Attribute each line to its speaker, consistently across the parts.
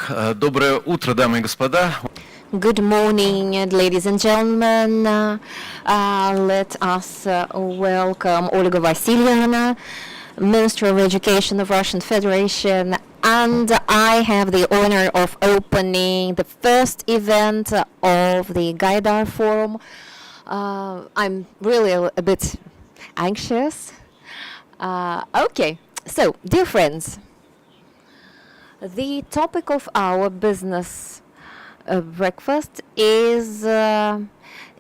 Speaker 1: Доброе утро, дамы и господа.
Speaker 2: Good morning, ladies and gentlemen. Let us welcome Olga Vasilyevna, Minister of Education of Russian Federation, and I have the honor of opening the first event of the Gaidar Forum. I'm really a bit anxious. Okay, so dear friends, the topic of our business breakfast is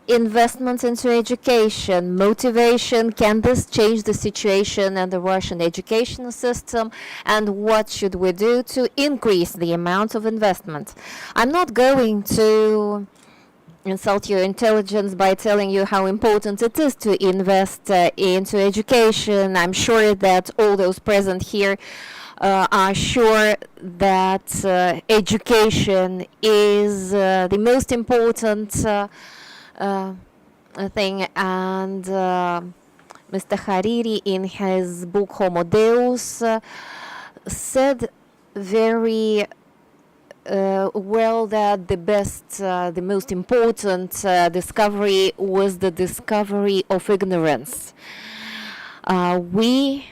Speaker 2: investments into education, motivation. Can this change the situation in the Russian educational system? And what should we do to increase the amount of investment? I'm not going to insult your intelligence by telling you how important it is to invest into education. I'm sure that all those present here are sure that education is the most important thing, and Mr. Hariri in his book Homo Deus said very well that the most important discovery was the discovery of ignorance. We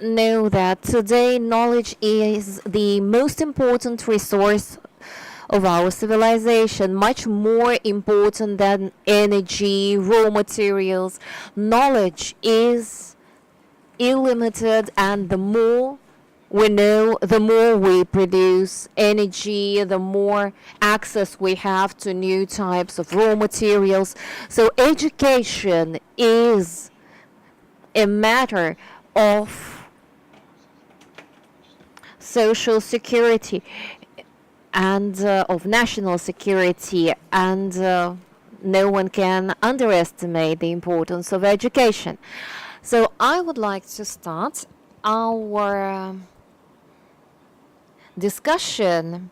Speaker 2: know that today knowledge is the most important resource of our civilization, much more important than energy, raw materials. Knowledge is unlimited, and the more we know, the more we produce energy, the more access we have to new types of raw materials. So education is a matter of social security and of national security, and no one can underestimate the importance of education. So I would like to start our discussion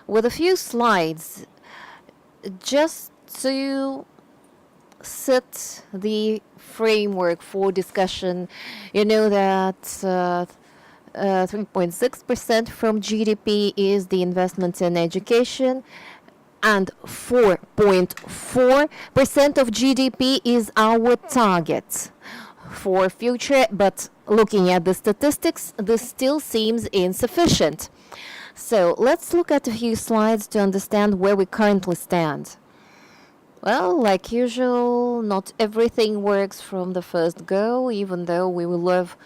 Speaker 2: with a few slides just to set the framework for discussion. You know that 3.6% from GDP is the investment in education, and 4.4% of GDP is our target for future. But looking at the statistics, this still seems insufficient. So let's look at a few slides to understand where we currently stand. Well, like usual, not everything works from the first go, even though we will live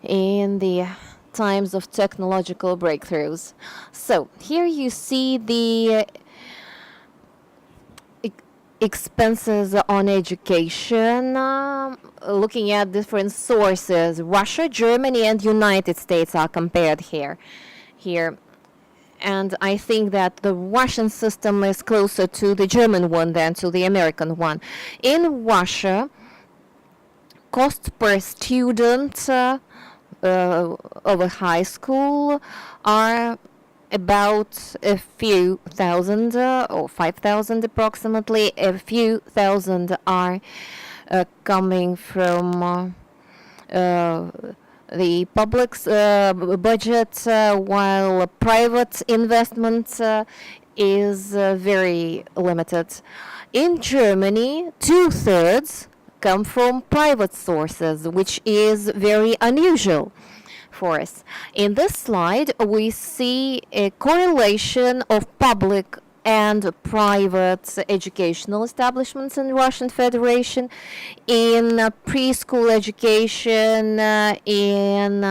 Speaker 2: in the times of technological breakthroughs. So here you see the expenses on education, looking at different sources. Russia, Germany, and United States are compared here. And I think that the Russian system is closer to the German one than to the American one. In Russia, cost per student of a high school are about a few thousand, or 5,000 approximately. A few thousand are coming from the public's budget, while private investment is very limited. In Germany, 2/3 come from private sources, which is very unusual for us. In this slide, we see a correlation of public and private educational establishments in Russian Federation, in preschool education, in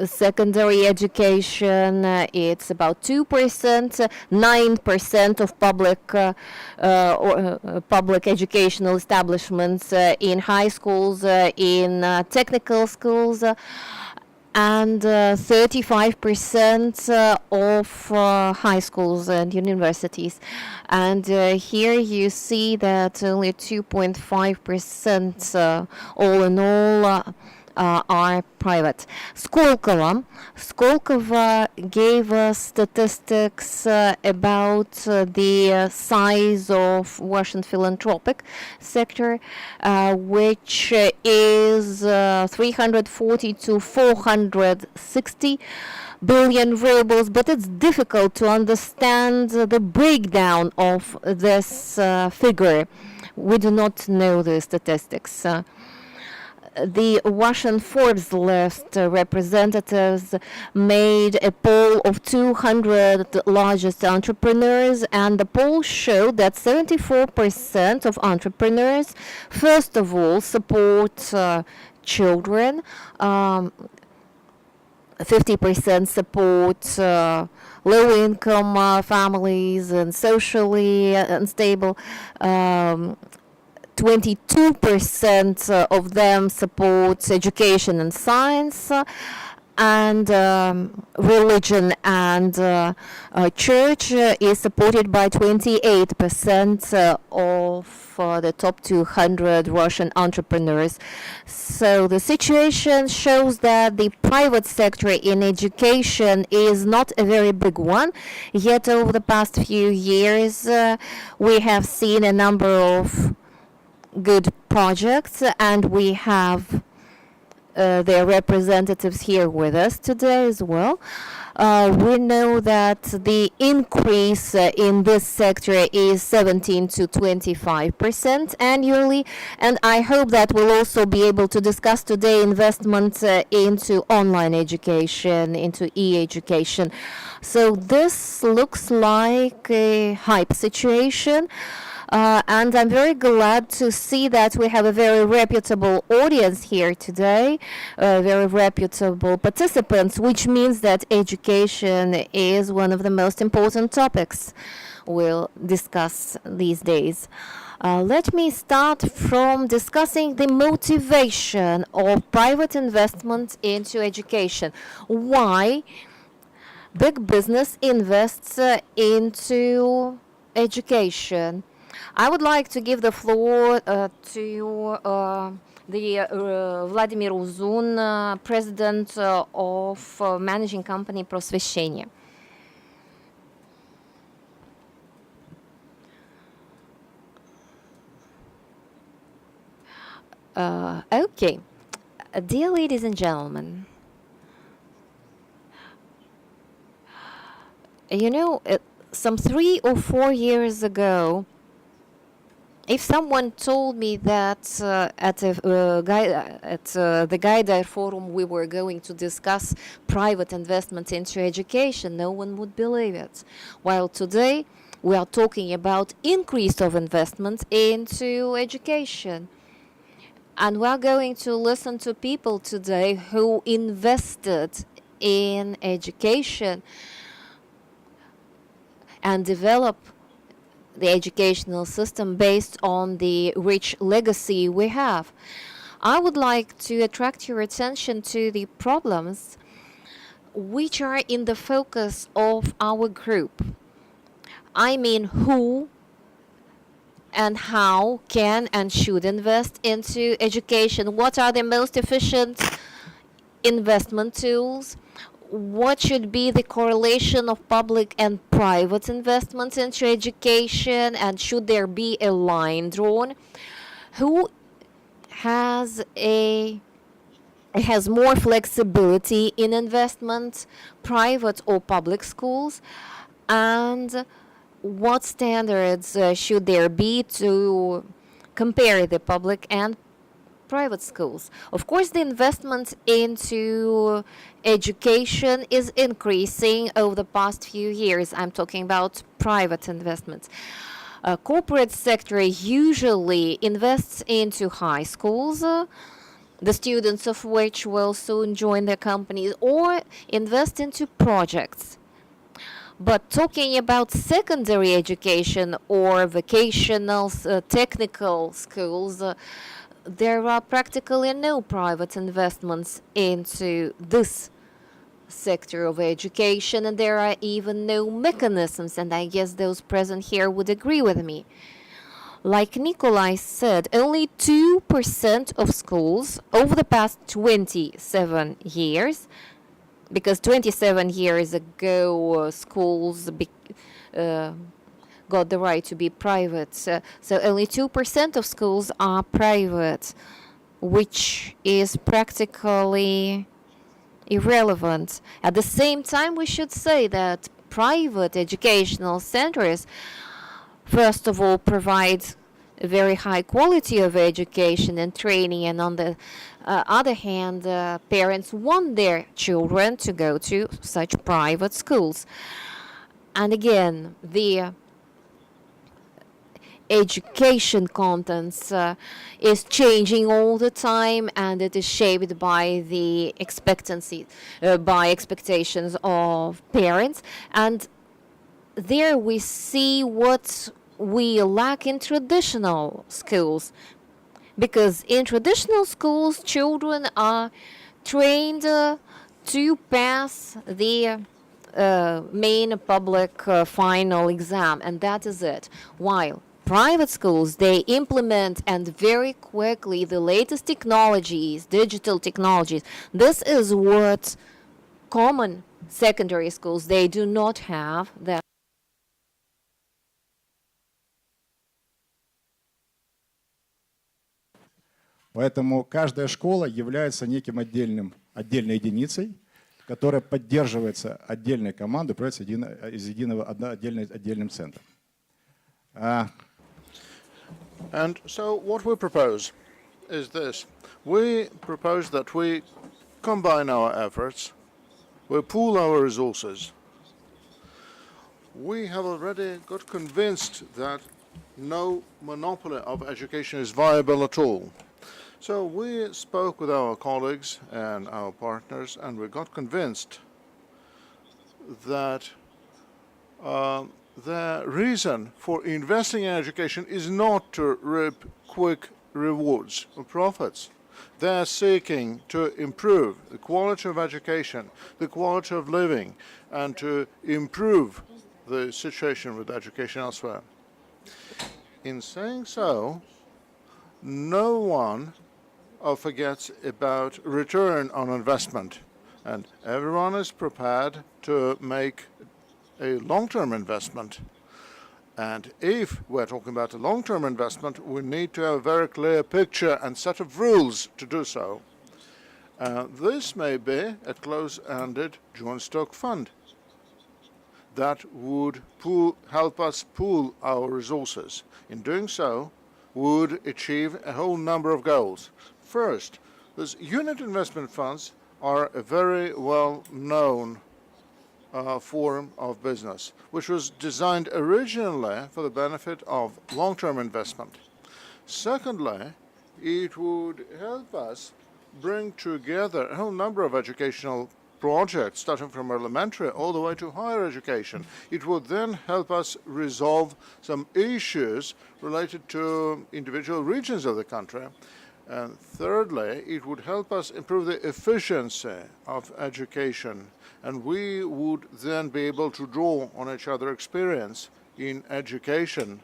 Speaker 2: secondary education. It's about 2%, 9% of public educational establishments in high schools, in technical schools, and 35% of high schools and universities. And here you see that only 2.5% all in all are private. Skolkovo gave us statistics about the size of Russian philanthropic sector, which is 340 to 460 billion rubles, but it's difficult to understand the breakdown of this figure. We do not know the statistics. The Russian Forbes list representatives made a poll of 200 largest entrepreneurs, and the poll showed that 74% of entrepreneurs, first of all, support children, 50% support low-income families and socially unstable. 22% of them support education and science, and religion and church is supported by 28% of the top 200 Russian entrepreneurs. So the situation shows that the private sector in education is not a very big one, yet over the past few years we have seen a number of good projects, and we have their representatives here with us today as well. We know that the increase in this sector is 17 to 25% annually, and I hope that we'll also be able to discuss today investment into online education, into e-education. So this looks like a hype situation. And I'm very glad to see that we have a very reputable audience here today, very reputable participants, which means that education is one of the most important topics we'll discuss these days. Let me start from discussing the motivation of private investment into education. Why big business invests into education? I would like to give the floor to Vladimir Uzun, president of managing company Prosveshcheniye. Okay, dear ladies and gentlemen, you know, some 3 or 4 years ago, if someone told me that at the Gaidar forum we were going to discuss private investment into education, no one would believe it. While today we are talking about increase of investment into education. And we are going to listen to people today who invested in education and develop the educational system based on the rich legacy we have. I would like to attract your attention to the problems which are in the focus of our group. I mean, who and how can and should invest into education. What are the most efficient investment tools? What should be the correlation of public and private investments into education, and should there be a line drawn? Who has more flexibility in investment, private or public schools, and what standards should there be to compare the public and private schools? Of course, the investment into education is increasing over the past few years. I'm talking about private investments. Corporate sector usually invests into high schools, the students of which will soon join their companies, or invest into projects. But talking about secondary education or vocational technical schools, there are practically no private investments into this sector of education, and there are even no mechanisms, and I guess those present here would agree with me. Like Nikolay said, only 2% of schools over the past 27 years, because 27 years ago schools got the right to be private. So only 2% of schools are private, which is practically irrelevant. At the same time, we should say that private educational centers, first of all, provide a very high quality of education and training, and on the other hand, parents want their children to go to such private schools. And again, the education contents is changing all the time, and it is shaped by the by expectations of parents. And there we see what we lack in traditional schools, because in traditional schools children are trained to pass the main public final exam, and that is it. While private schools, they implement and very quickly the latest technologies, digital technologies. This is what common secondary schools, they do not have that.
Speaker 3: Поэтому каждая школа является неким отдельной единицей, которая поддерживается отдельной командой, правится из единого отдельным центром.
Speaker 4: And so what we propose is this. We propose that we combine our efforts, we pool our resources. We have already got convinced that no monopoly of education is viable at all. So we spoke with our colleagues and our partners, and we got convinced that the reason for investing in education is not to reap quick rewards or profits. They're seeking to improve the quality of education, the quality of living, and to improve the situation with education elsewhere. In saying so, no one forgets about return on investment, and everyone is prepared to make a long-term investment. And if we're talking about a long-term investment, we need to have a very clear picture and set of rules to do so. This may be a close-ended joint stock fund that would help us pool our resources. In doing so, we would achieve a whole number of goals. First, these unit investment funds are a very well-known form of business, which was designed originally for the benefit of long-term investment. Secondly, it would help us bring together a whole number of educational projects, starting from elementary all the way to higher education. It would then help us resolve some issues related to individual regions of the country. And thirdly, it would help us improve the efficiency of education, and we would then be able to draw on each other's experience in education.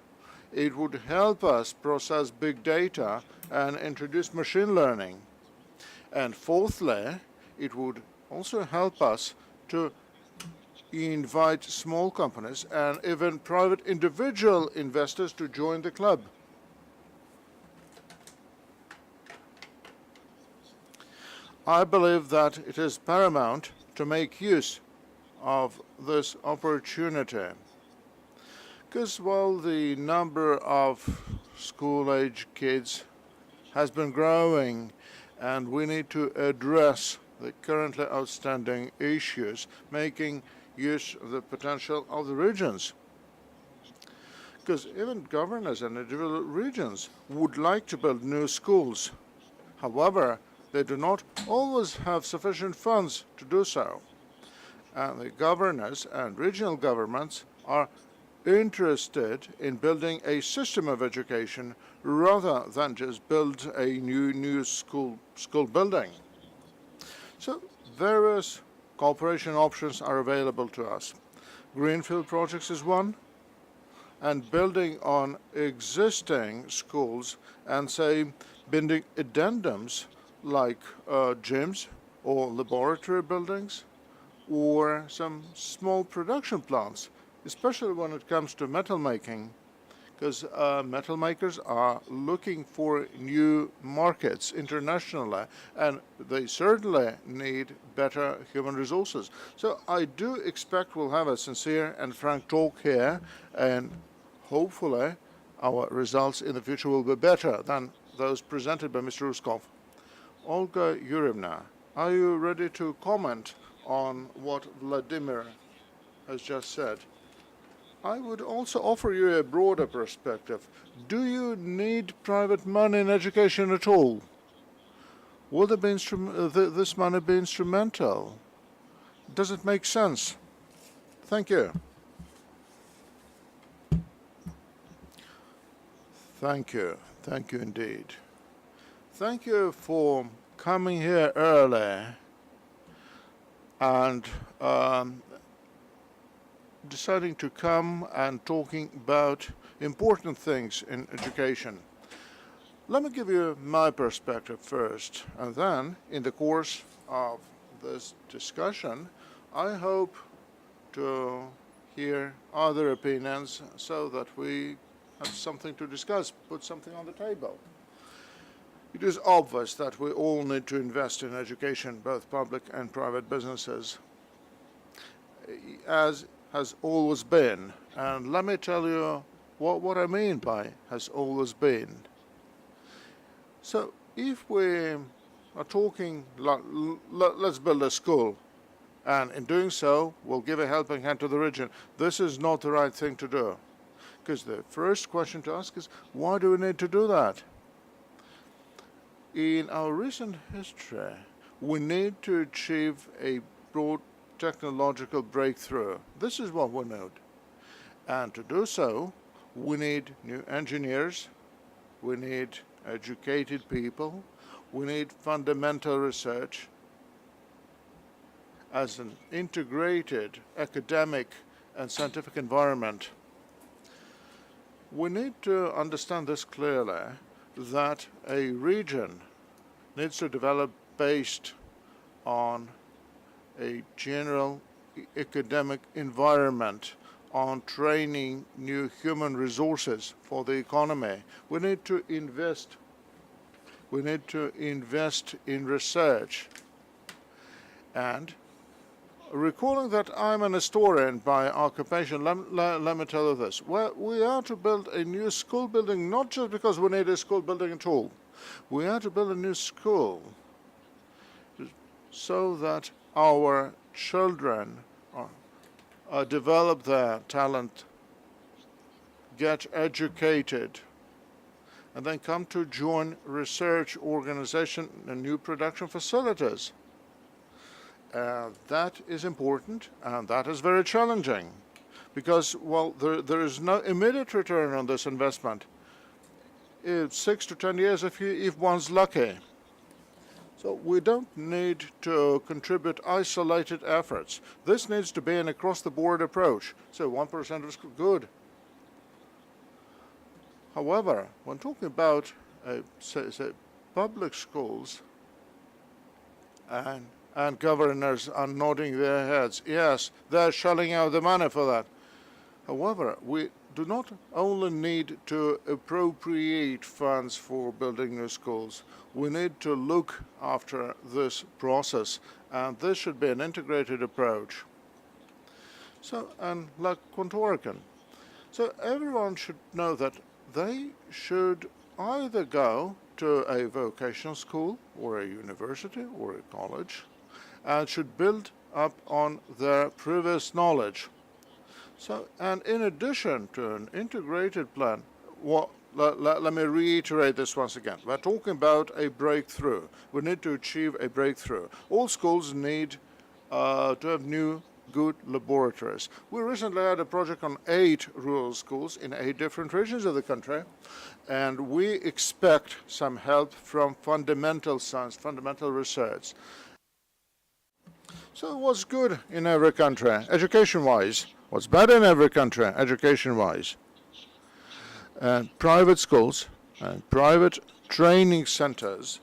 Speaker 4: It would help us process big data and introduce machine learning. And fourthly, it would also help us to invite small companies and even private individual investors to join the club. I believe that it is paramount to make use of this opportunity, because while the number of school-age kids has been growing and we need to address the currently outstanding issues, making use of the potential of the regions. Because even governors and individual regions would like to build new schools. However, they do not always have sufficient funds to do so. And the governors and regional governments are interested in building a system of education rather than just build a new school building. So various cooperation options are available to us. Greenfield projects is one. and building on existing schools and say building addendums like gyms or laboratory buildings or some small production plants, especially when it comes to metal making, because metal makers are looking for new markets internationally, and they certainly need better human resources. So I do expect we'll have a sincere and frank talk here, and hopefully our results in the future will be better than those presented by Mr. Uskov. Olga Yurievna, are you ready to comment on what Vladimir has just said? I would also offer you a broader perspective. Do you need private money in education at all? Will this money be instrumental? Does it make sense? Thank you. Thank you. Thank you indeed. Thank you for coming here early and deciding to come and talking about important things in education. Let me give you my perspective first, and then in the course of this discussion, I hope to hear other opinions so that we have something to discuss, put something on the table. It is obvious that we all need to invest in education, both public and private businesses, as has always been. And let me tell you what I mean by has always been. So if we are talking, let's build a school, and in doing so, we'll give a helping hand to the region. This is not the right thing to do. Because the first question to ask is, why do we need to do that? In our recent history, we need to achieve a broad technological breakthrough. This is what we need. And to do so, we need new engineers, we need educated people, we need fundamental research as an integrated academic and scientific environment. We need to understand this clearly, that a region needs to develop based on a general academic environment, on training new human resources for the economy. We need to invest in research. And recalling that I'm an historian by occupation, let me tell you this. Well, we are to build a new school building, not just because we need a school building at all. We are to build a new school so that our children develop their talent, get educated, and then come to join research organization and new production facilities. That is important, and that is very challenging, because, well, there is no immediate return on this investment. It's 6 to 10 years if one's lucky. So we don't need to contribute isolated efforts. This needs to be an across-the-board approach. So 1% is good. However, when talking about, say, public schools, and governors are nodding their heads, yes, they're shelling out the money for that. However, we do not only need to appropriate funds for building new schools. We need to look after this process, and this should be an integrated approach. So, and like Kontorkin. So everyone should know that they should either go to a vocational school or a university or a college and should build up on their previous knowledge. So, and in addition to an integrated plan, let me reiterate this once again. We're talking about a breakthrough. We need to achieve a breakthrough. All schools need to have new, good laboratories. We recently had a project on 8 rural schools in 8 different regions of the country, and we expect some help from fundamental science, fundamental research. So what's good in every country, education-wise? What's bad in every country, education-wise? And private schools and private training centers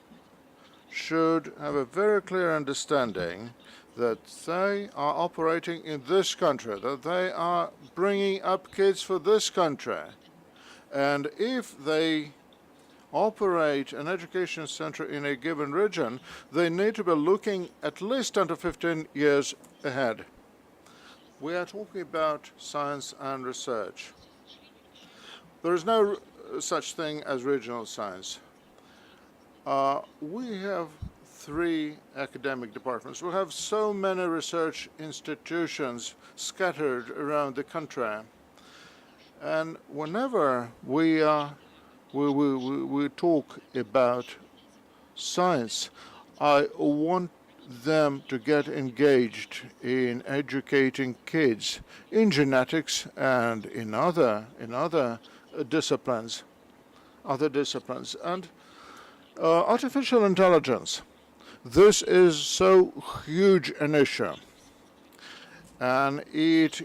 Speaker 4: should have a very clear understanding that they are operating in this country, that they are bringing up kids for this country. And if they operate an education center in a given region, they need to be looking at least 10 to 15 years ahead. We are talking about science and research. There is no such thing as regional science. We have 3 academic departments. We have so many research institutions scattered around the country. And whenever we talk about science, I want them to get engaged in educating kids in genetics and in other disciplines. And artificial intelligence. This is so huge an issue, and it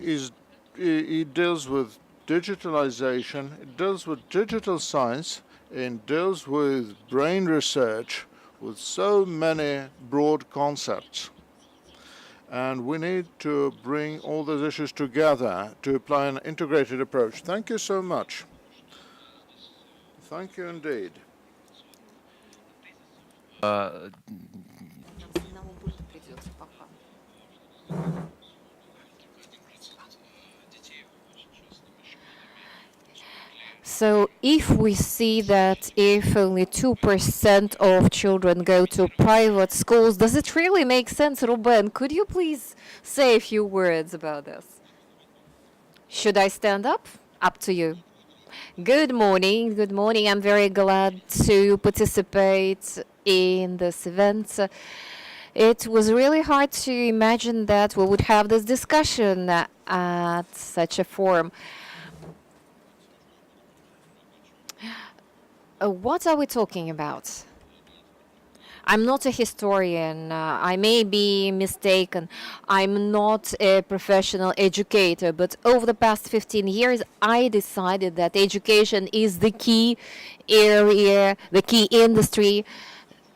Speaker 4: deals with digitalization, it deals with digital science, it deals with brain research, with so many broad concepts. And we need to bring all those issues together to apply an integrated approach. Thank you so much. Thank you indeed.
Speaker 2: So if we see that if only 2% of children go to private schools, does it really make sense, Ruben? Could you please say a few words about this? Should I stand up? Up to you. Good morning. Good morning. I'm very glad to participate in this event. It was really hard to imagine that we would have this discussion at such a forum. What are we talking about? I'm not a historian. I may be mistaken. I'm not a professional educator, but over the past 15 years, I decided that education is the key area, the key industry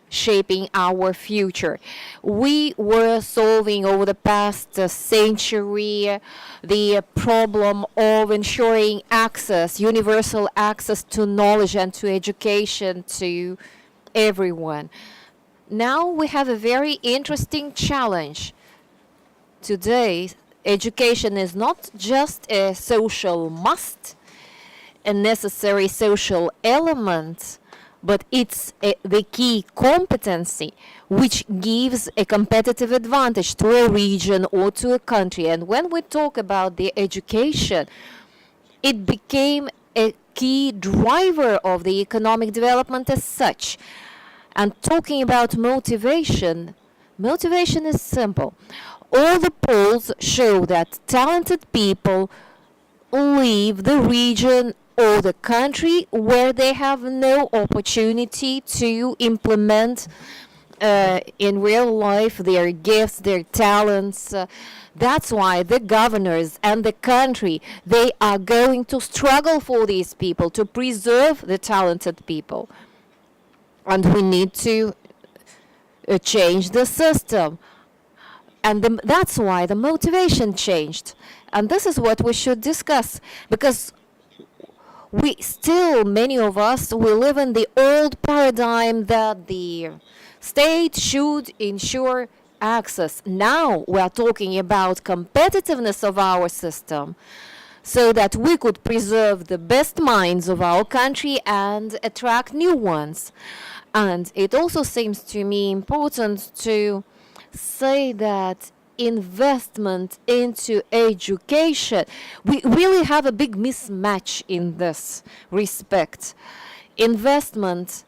Speaker 2: shaping our future. We were solving over the past century the problem of ensuring access, universal access to knowledge and to education to everyone. Now we have a very interesting challenge. Today, education is not just a social must, a necessary social element, but it's the key competency which gives a competitive advantage to a region or to a country. And when we talk about the education, it became a key driver of the economic development as such. And talking about motivation, motivation is simple. All the polls show that talented people leave the region or the country where they have no opportunity to implement in real life their gifts, their talents. That's why the governors and the country, they are going to struggle for these people, to preserve the talented people. And we need to change the system. And that's why the motivation changed. And this is what we should discuss, because we still, many of us, we live in the old paradigm that the state should ensure access. Now we are talking about competitiveness of our system so that we could preserve the best minds of our country and attract new ones. And it also seems to me important to say that investment into education, we really have a big mismatch in this respect. Investment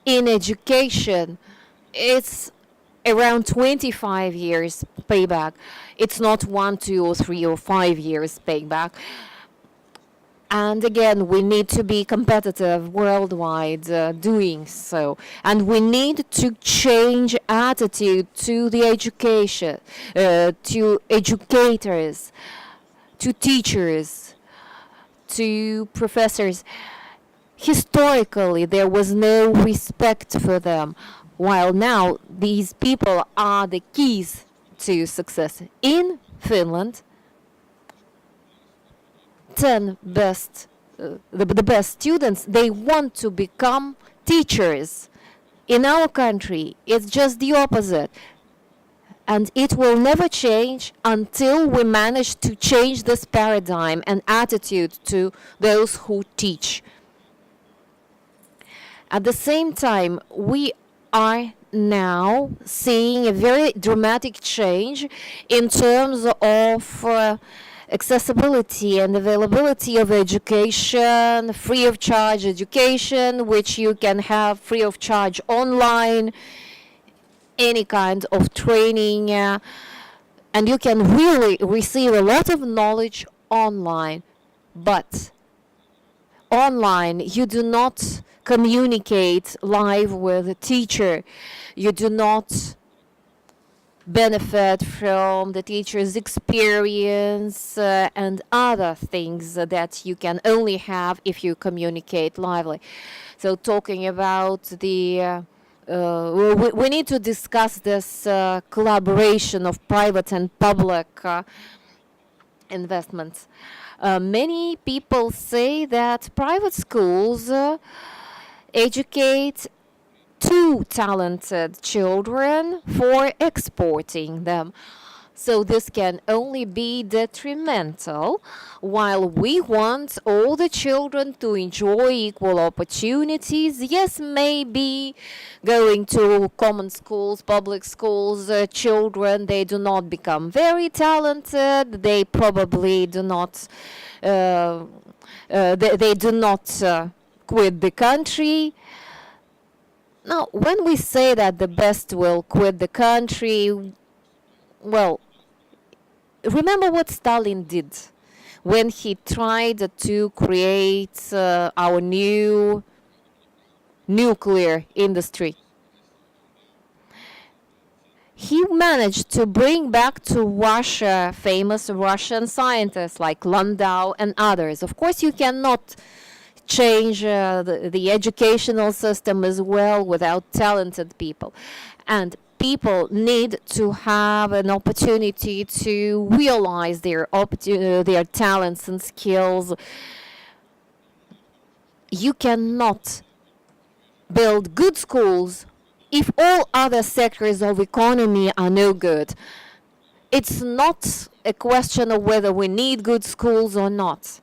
Speaker 2: in education, it's around 25 years payback. It's not 1, 2, or 3, or 5 years payback. And again, we need to be competitive worldwide doing so. And we need to change attitude to the education, to educators, to teachers, to professors. Historically, there was no respect for them, while now these people are the keys to success. In Finland, 10 best, the best students, they want to become teachers. In our country, it's just the opposite. And it will never change until we manage to change this paradigm and attitude to those who teach. At the same time, we are now seeing a very dramatic change in terms of accessibility and availability of education, free of charge education, which you can have free of charge online, any kind of training, and you can really receive a lot of knowledge online. But online, you do not communicate live with a teacher. You do not benefit from the teacher's experience and other things that you can only have if you communicate lively. So talking about the we need to discuss this collaboration of private and public investments. Many people say that private schools educate too talented children for exporting them. So this can only be detrimental, while we want all the children to enjoy equal opportunities. Yes, maybe going to common schools, public schools, children, they do not become very talented. They probably do not, they do not quit the country. Now, when we say that the best will quit the country, well, remember what Stalin did when he tried to create our new nuclear industry. He managed to bring back to Russia famous Russian scientists like Landau and others. Of course, you cannot change the educational system as well without talented people. And people need to have an opportunity to realize their talents and skills. You cannot build good schools if all other sectors of economy are no good. It's not a question of whether we need good schools or not.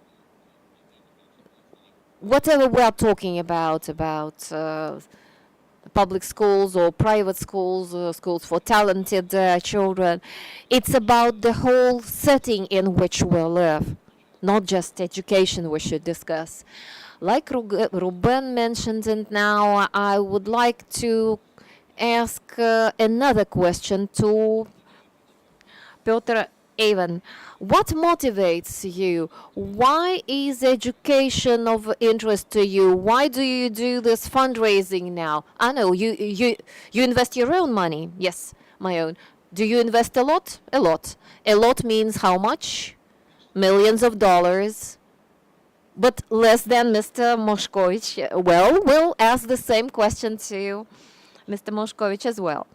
Speaker 2: Whatever we are talking about public schools or private schools, schools for talented children, it's about the whole setting in which we live, not just education we should discuss. Like Ruben mentioned, and now I would like to ask another question to Petr, Aven. What motivates you? Why is education of interest to you? Why do you do this fundraising now? I know you invest your own money. Yes, my own. Do you invest a lot? A lot. A lot means how much? Millions of dollars. But less than Mr. Moshkovich. Well, we'll ask the same question to Mr. Moshkovich as well.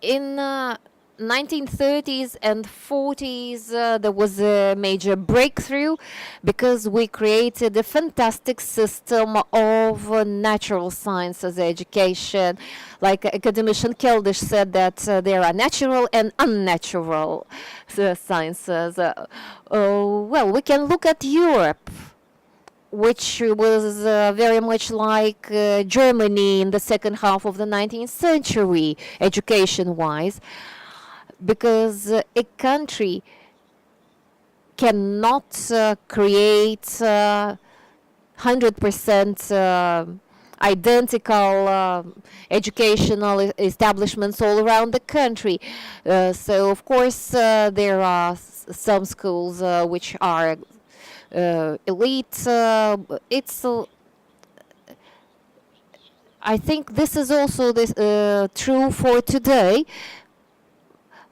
Speaker 2: In 1930s and 40s, there was a major breakthrough because we created a fantastic system of natural sciences education. Like academician Keldysh said that there are natural and unnatural sciences. Well, we can look at Europe, which was very much like Germany in the second half of the 19th century, education-wise. Because a country cannot create 100% identical educational establishments all around the country. So, of course, there are some schools which are elite. I think this is also true for today.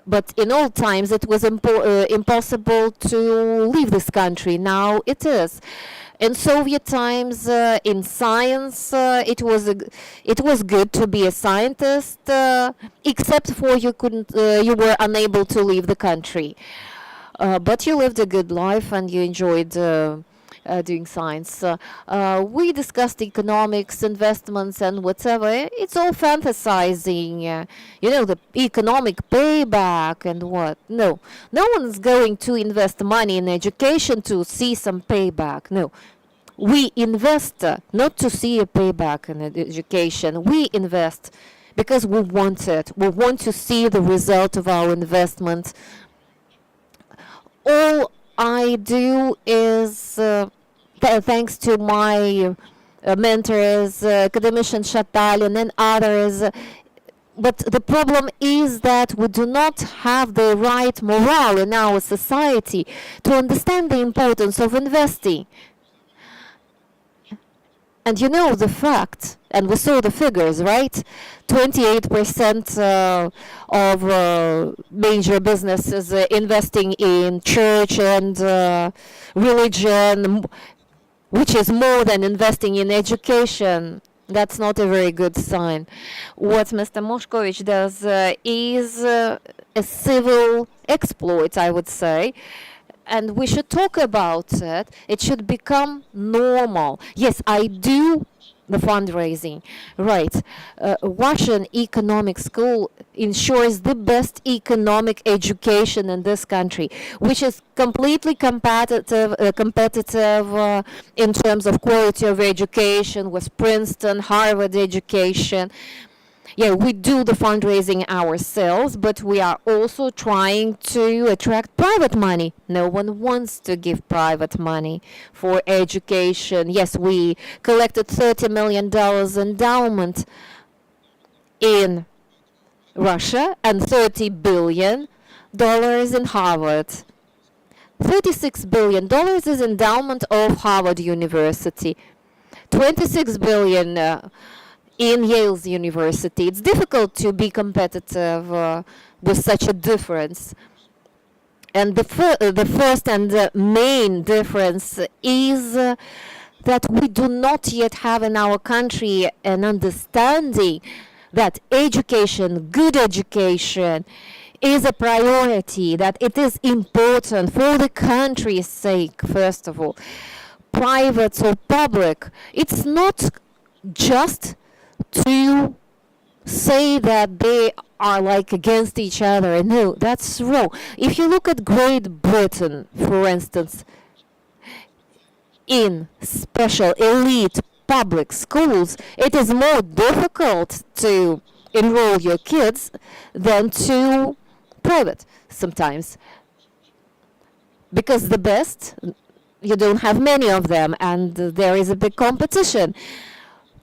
Speaker 2: But in old times, it was impossible to leave this country. Now it is. In Soviet times, in science, it was good to be a scientist, except for you were unable to leave the country. But you lived a good life and you enjoyed doing science. We discussed economics, investments, and whatever. It's all fantasizing, the economic payback and what. No one's going to invest money in education to see some payback. No. We invest not to see a payback in education. We invest because we want it. We want to see the result of our investment. All I do is, thanks to my mentors, academician Shatalin and others, but the problem is that we do not have the right morale in our society to understand the importance of investing. And you know the fact, and we saw the figures, right? 28% of major businesses investing in church and religion, which is more than investing in education. That's not a very good sign. What Mr. Moshkovich does is a civil exploit, I would say. And we should talk about it. It should become normal. Yes, I do the fundraising. Right. Russian economic school ensures the best economic education in this country, which is completely competitive in terms of quality of education with Princeton, Harvard education. Yeah, we do the fundraising ourselves, but we are also trying to attract private money. No one wants to give private money for education. Yes, we collected $30 million endowment in Russia and $30 billion in Harvard. $36 billion is endowment of Harvard University. $26 billion in Yale's university. It's difficult to be competitive with such a difference. And the first and the main difference is that we do not yet have in our country an understanding that education, good education, is a priority, that it is important for the country's sake, first of all. Private or public, it's not just to say that they are like against each other. No, that's wrong. If you look at Great Britain, for instance, in special elite public schools, it is more difficult to enroll your kids than to private sometimes. Because the best, you don't have many of them, and there is a big competition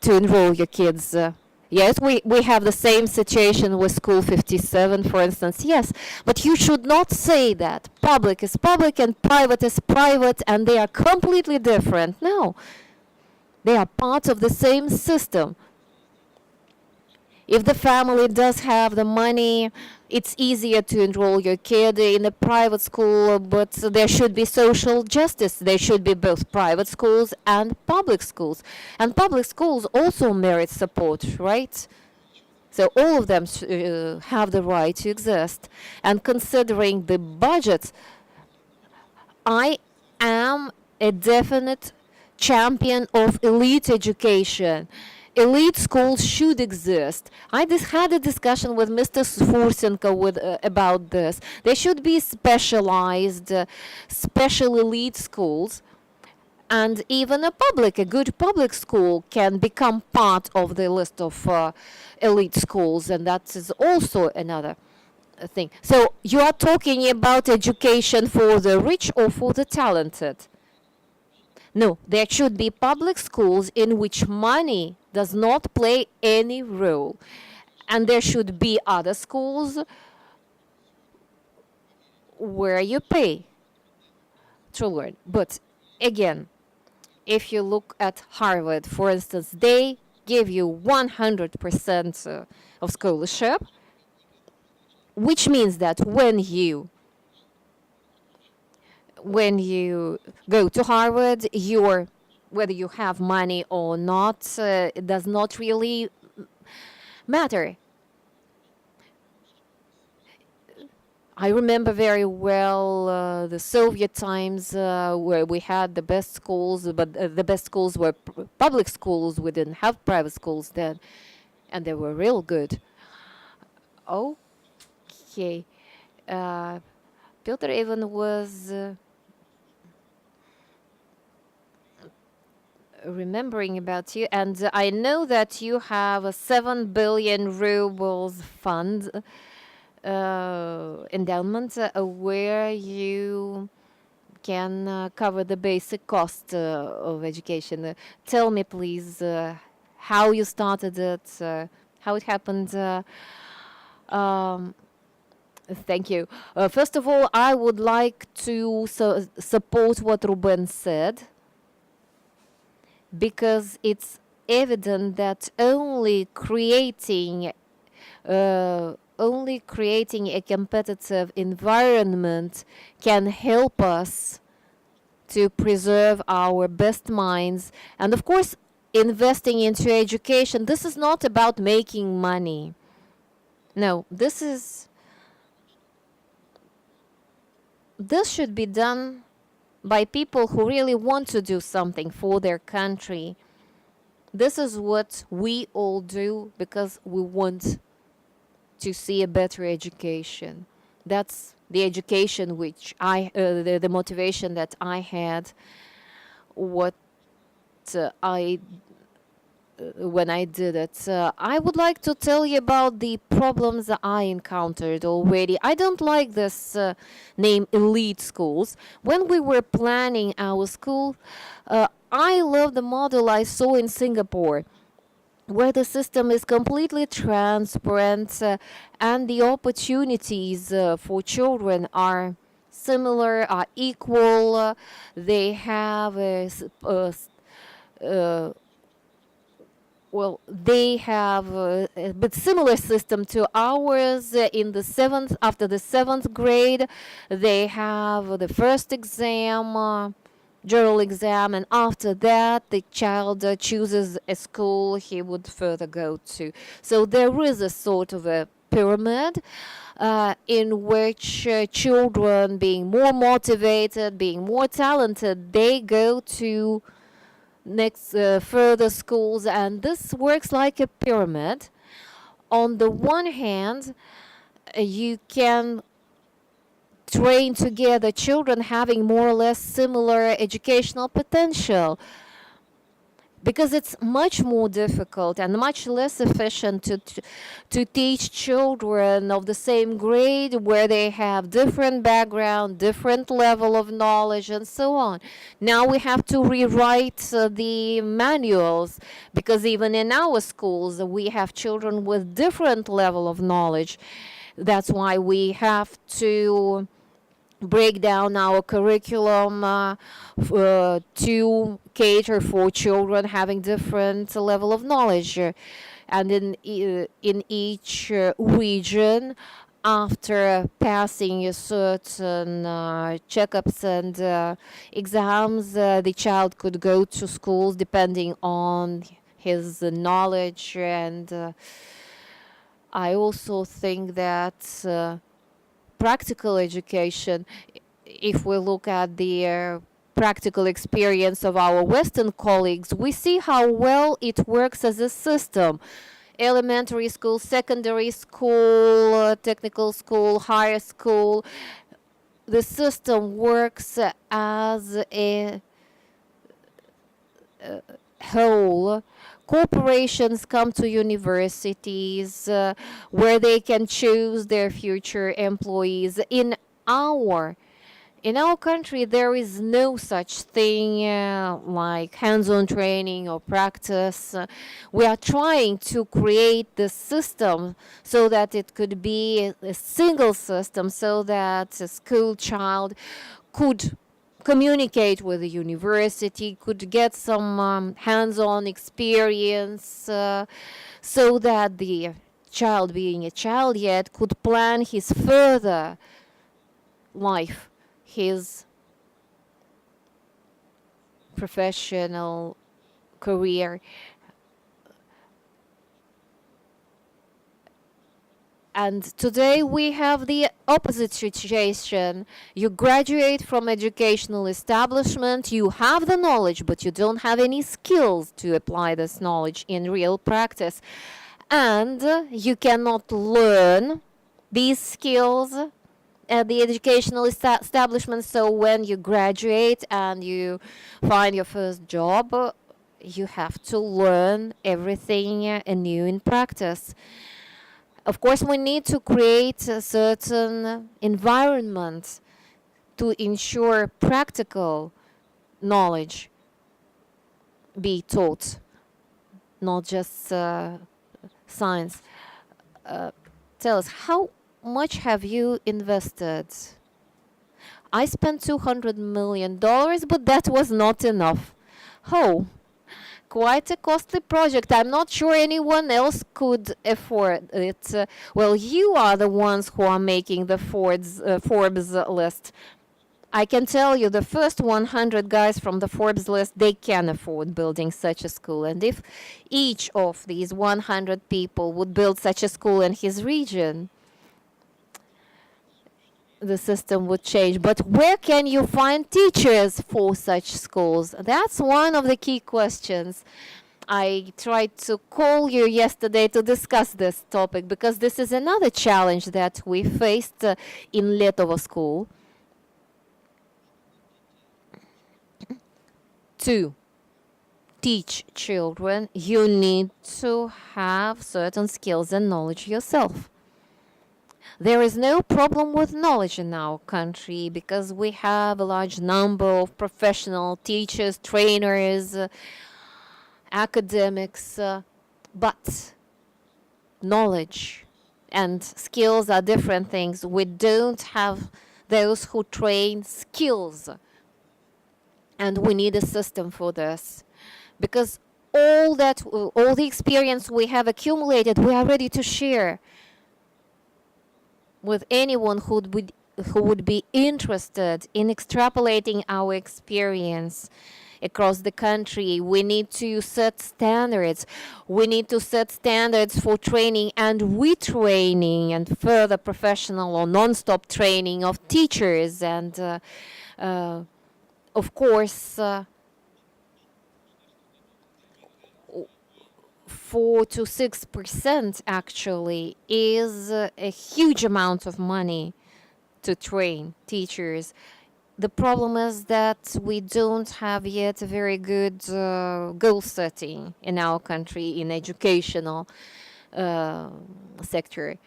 Speaker 2: to enroll your kids. Yes, we have the same situation with School 57, for instance, yes. But you should not say that public is public and private is private and they are completely different. No, they are part of the same system. If the family does have the money, it's easier to enroll your kid in a private school, but there should be social justice. There should be both private schools and public schools. And public schools also merit support, right? So all of them have the right to exist. And considering the budget, I am a definite champion of elite education. Elite schools should exist. I just had a discussion with Mr. Fursenko about this. There should be specialized, special elite schools, and even a good public school can become part of the list of elite schools, and that is also another thing. So you are talking about education for the rich or for the talented? No, there should be public schools in which money does not play any role. And there should be other schools where you pay to learn. But again, if you look at Harvard, for instance, they give you 100% of scholarship which means that when you go to Harvard, whether you have money or not, it does not really matter. I remember very well the Soviet times where we had the best schools, but the best schools were public schools. We didn't have private schools then, and they were real good. Okay. Petr even was remembering about you, and I know that you have a 7 billion rubles fund endowment where you can cover the basic cost of education. Tell me, please, how you started it, how it happened. Thank you. First of all, I would like to support what Ruben said, because it's evident that only creating a competitive environment can help us to preserve our best minds. And of course, investing into education, this is not about making money. No, this should be done by people who really want to do something for their country. This is what we all do because we want to see a better education. That's the education which the motivation that I had, when I did it. I would like to tell you about the problems that I encountered already. I don't like this name elite schools. When we were planning our school, I love the model I saw in Singapore, where the system is completely transparent and the opportunities for children are similar, are equal. They have they have a bit similar system to ours. After the 7th grade, they have the first exam, general exam, and after that, the child chooses a school he would further go to. So there is a sort of a pyramid in which children, being more motivated, being more talented, they go to further schools, and this works like a pyramid. On the one hand, you can train together children having more or less similar educational potential, because it's much more difficult and much less efficient to teach children of the same grade where they have different background, different level of knowledge, and so on. Now we have to rewrite the manuals, because even in our schools we have children with different level of knowledge. That's why we have to break down our curriculum to cater for children having different level of knowledge. And in each region, after passing certain checkups and exams, the child could go to schools depending on his knowledge. And I also think that practical education, if we look at the practical experience of our Western colleagues, we see how well it works as a system. Elementary school, secondary school, technical school, higher school. The system works as a whole. Corporations come to universities where they can choose their future employees. In our country, there is no such thing like hands-on training or practice. We are trying to create the system so that it could be a single system, so that a school child could communicate with the university, could get some hands-on experience, so that the child being a child yet could plan his further life, his professional career. And today we have the opposite situation. You graduate from educational establishment, you have the knowledge, but you don't have any skills to apply this knowledge in real practice. And you cannot learn these skills at the educational establishment. So when you graduate and you find your first job, you have to learn everything anew in practice. Of course, we need to create a certain environment to ensure practical knowledge be taught, not just science. Tell us, how much have you invested? I spent $200 million, but that was not enough. Oh, quite a costly project. I'm not sure anyone else could afford it. Well, you are the ones who are making the Forbes list. I can tell you the first 100 guys from the Forbes list, they can afford building such a school. And if each of these 100 people would build such a school in his region, the system would change. But where can you find teachers for such schools? That's one of the key questions. I tried to call you yesterday to discuss this topic because this is another challenge that we faced in Letovo school. To teach children, you need to have certain skills and knowledge yourself. There is no problem with knowledge in our country because we have a large number of professional teachers, trainers, academics, but knowledge and skills are different things. We don't have those who train skills, and we need a system for this because all the experience we have accumulated, we are ready to share with anyone who would be interested in extrapolating our experience across the country. We need to set standards. We need to set standards for training and retraining and further professional or non-stop training of teachers. And of course, 4 to 6% actually is a huge amount of money to train teachers. The problem is that we don't have yet a very good goal setting in our country in educational sector.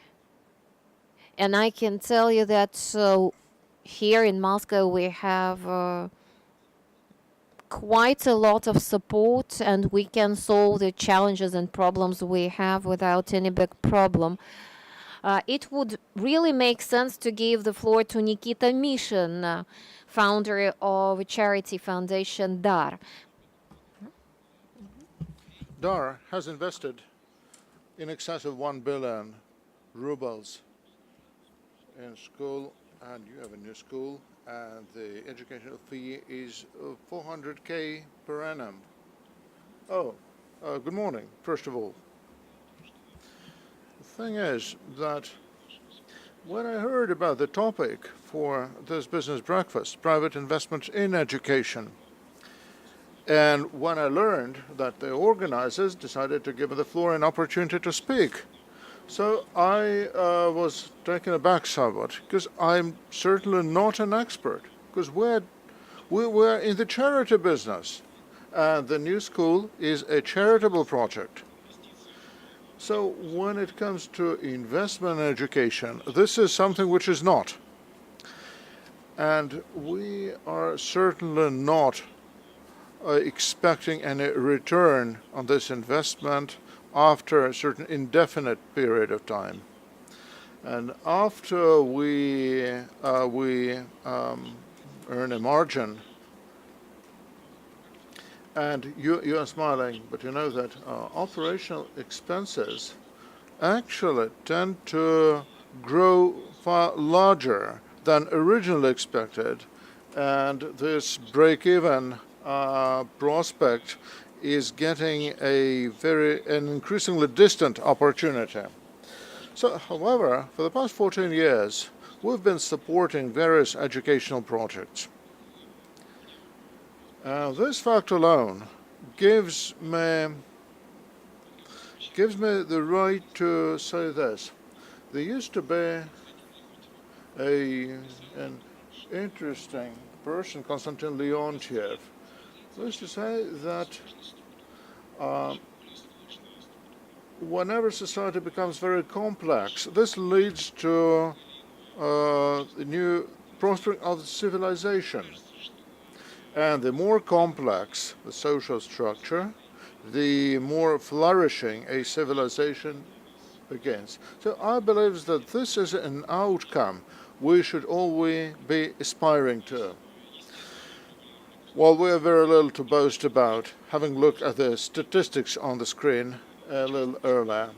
Speaker 2: And I can tell you that here in Moscow we have quite a lot of support, and we can solve the challenges and problems we have without any big problem. It would really make sense to give the floor to Nikita Mishin, founder of charity foundation DAR.
Speaker 4: DAR has invested in excess of 1 billion rubles in school, and you have a new school, and the educational fee is 400K per annum. Good morning, first of all. The thing is that when I heard about the topic for this business breakfast, private investments in education, and when I learned that the organizers decided to give the floor an opportunity to speak, so I was taken aback somewhat, because I'm certainly not an expert, because we're in the charity business, and the new school is a charitable project. So when it comes to investment in education, this is something which is not. And we are certainly not expecting any return on this investment after a certain indefinite period of time. And after we earn a margin, and you are smiling, but you know that operational expenses actually tend to grow far larger than originally expected, and this break-even prospect is getting an increasingly distant opportunity. So, however, for the past 14 years, we've been supporting various educational projects. This fact alone gives me the right to say this. There used to be an interesting person, Konstantin Leontiev, who used to say that whenever society becomes very complex, this leads to the new prospering of the civilization. And the more complex the social structure, the more flourishing a civilization begins. So I believe that this is an outcome we should always be aspiring to. While we have very little to boast about, having looked at the statistics on the screen a little earlier.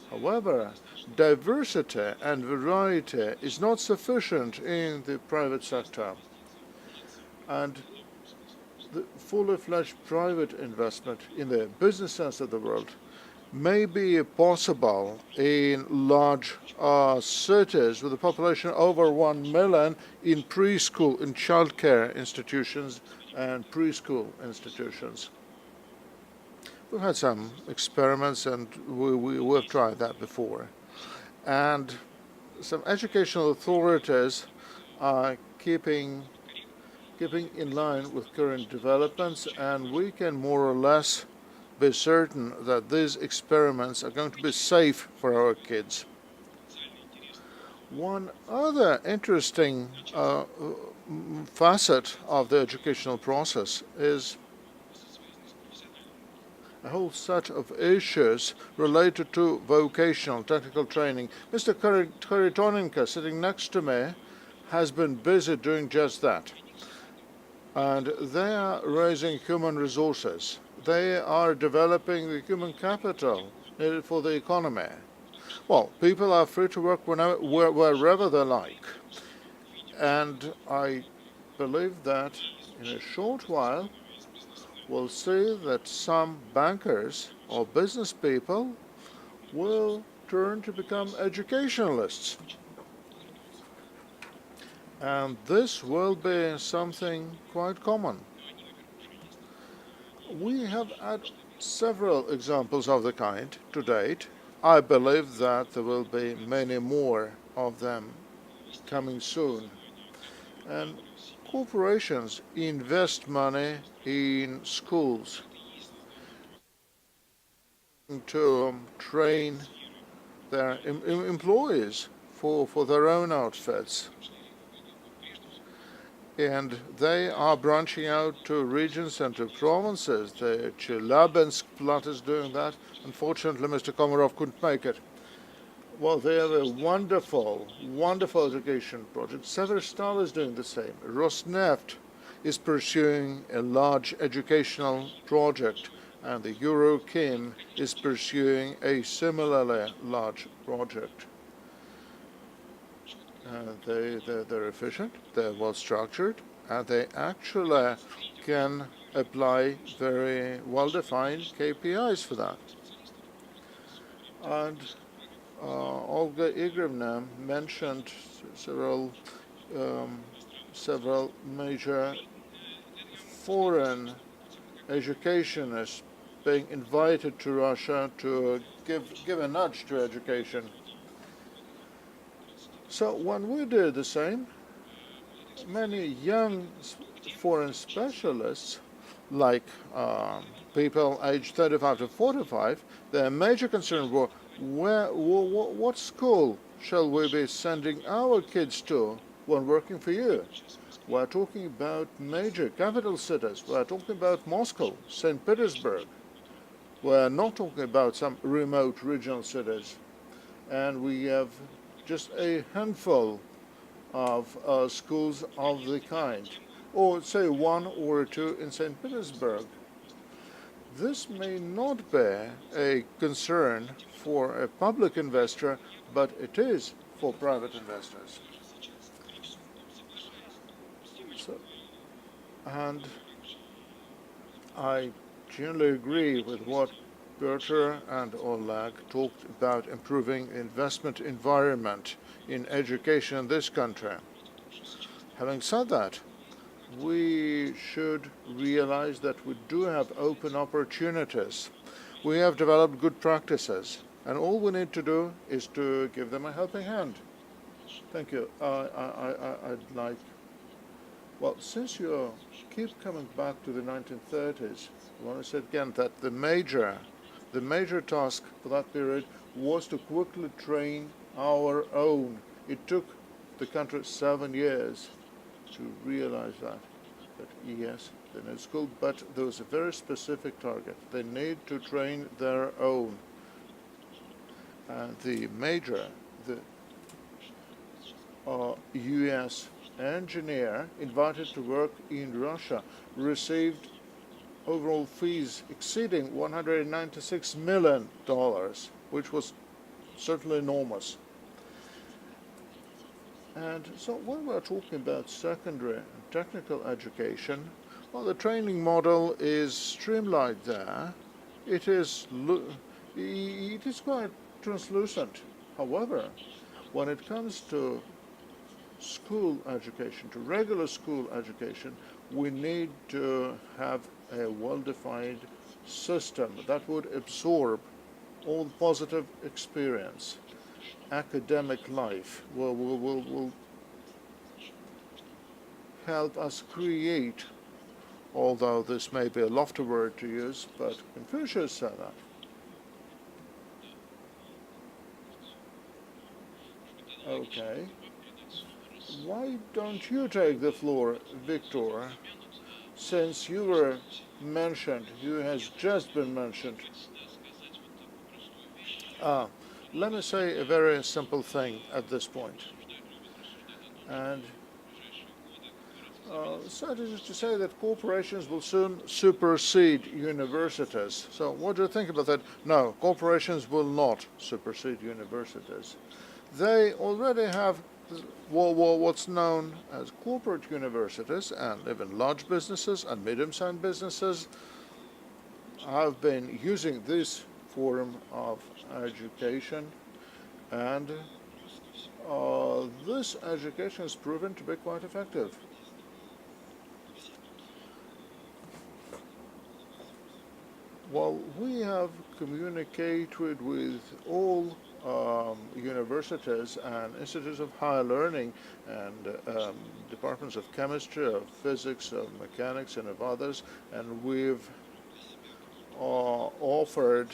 Speaker 4: However, diversity and variety is not sufficient in the private sector. And the fully fledged private investment in the business sense of the word may be possible in large cities with a population over 1 million in preschool, in childcare institutions and preschool institutions. We've had some experiments and we've tried that before. And some educational authorities are keeping in line with current developments, and we can more or less be certain that these experiments are going to be safe for our kids. One other interesting facet of the educational process is a whole set of issues related to vocational technical training. Mr. Kharitonenko, sitting next to me, has been busy doing just that. And they are raising human resources. They are developing the human capital needed for the economy. Well, people are free to work wherever they like. And I believe that in a short while, we'll see that some bankers or business people will turn to become educationalists. And this will be something quite common. We have had several examples of the kind to date. I believe that there will be many more of them coming soon. And corporations invest money in schools to train their employees for their own outfits. And they are branching out to regions and to provinces. The Chelyabinsk plot is doing that. Unfortunately, Mr. Komarov couldn't make it. Well, they have a wonderful, wonderful education project. Severstal is doing the same. Rosneft is pursuing a large educational project, and the Eurochem is pursuing a similarly large project. They're efficient, they're well structured, and they actually can apply very well-defined KPIs for that. And Olga Igorevna mentioned several major foreign educationists being invited to Russia to give a nudge to education. So when we did the same, many young foreign specialists, like people aged 35 to 45, their major concern were, what school shall we be sending our kids to when working for you? We're talking about major capital cities. We're talking about Moscow, St. Petersburg. We're not talking about some remote regional cities. And we have just a handful of schools of the kind, or say one or two in St. Petersburg. This may not be a concern for a public investor, but it is for private investors. And I generally agree with what Petr and Oleg talked about improving investment environment in education in this country. Having said that, we should realize that we do have open opportunities. We have developed good practices, and all we need to do is to give them a helping hand. Thank you. I'd like, well, since you keep coming back to the 1930s, I want to say again that the major task for that period was to quickly train our own. It took the country 7 years to realize that yes, they need school, but there was a very specific target. They need to train their own. The U.S. engineer invited to work in Russia received overall fees exceeding $196 million, which was certainly enormous. And so when we're talking about secondary and technical education, well, the training model is streamlined there. It is quite translucent. However, when it comes to school education, to regular school education, we need to have a well-defined system that would absorb all the positive experience. Academic life will help us create, although this may be a lofty word to use, but Confucius said that. Okay. Why don't you take the floor, Victor, since you were mentioned, you has just been mentioned. Let me say a very simple thing at this point. And so it is to say that corporations will soon supersede universities. So what do you think about that? No, corporations will not supersede universities. They already have what's known as corporate universities, and even large businesses and medium-sized businesses have been using this form of education, and this education has proven to be quite effective. Well, we have communicated with all universities and institutes of higher learning and departments of chemistry, of physics, of mechanics, and of others, and we've offered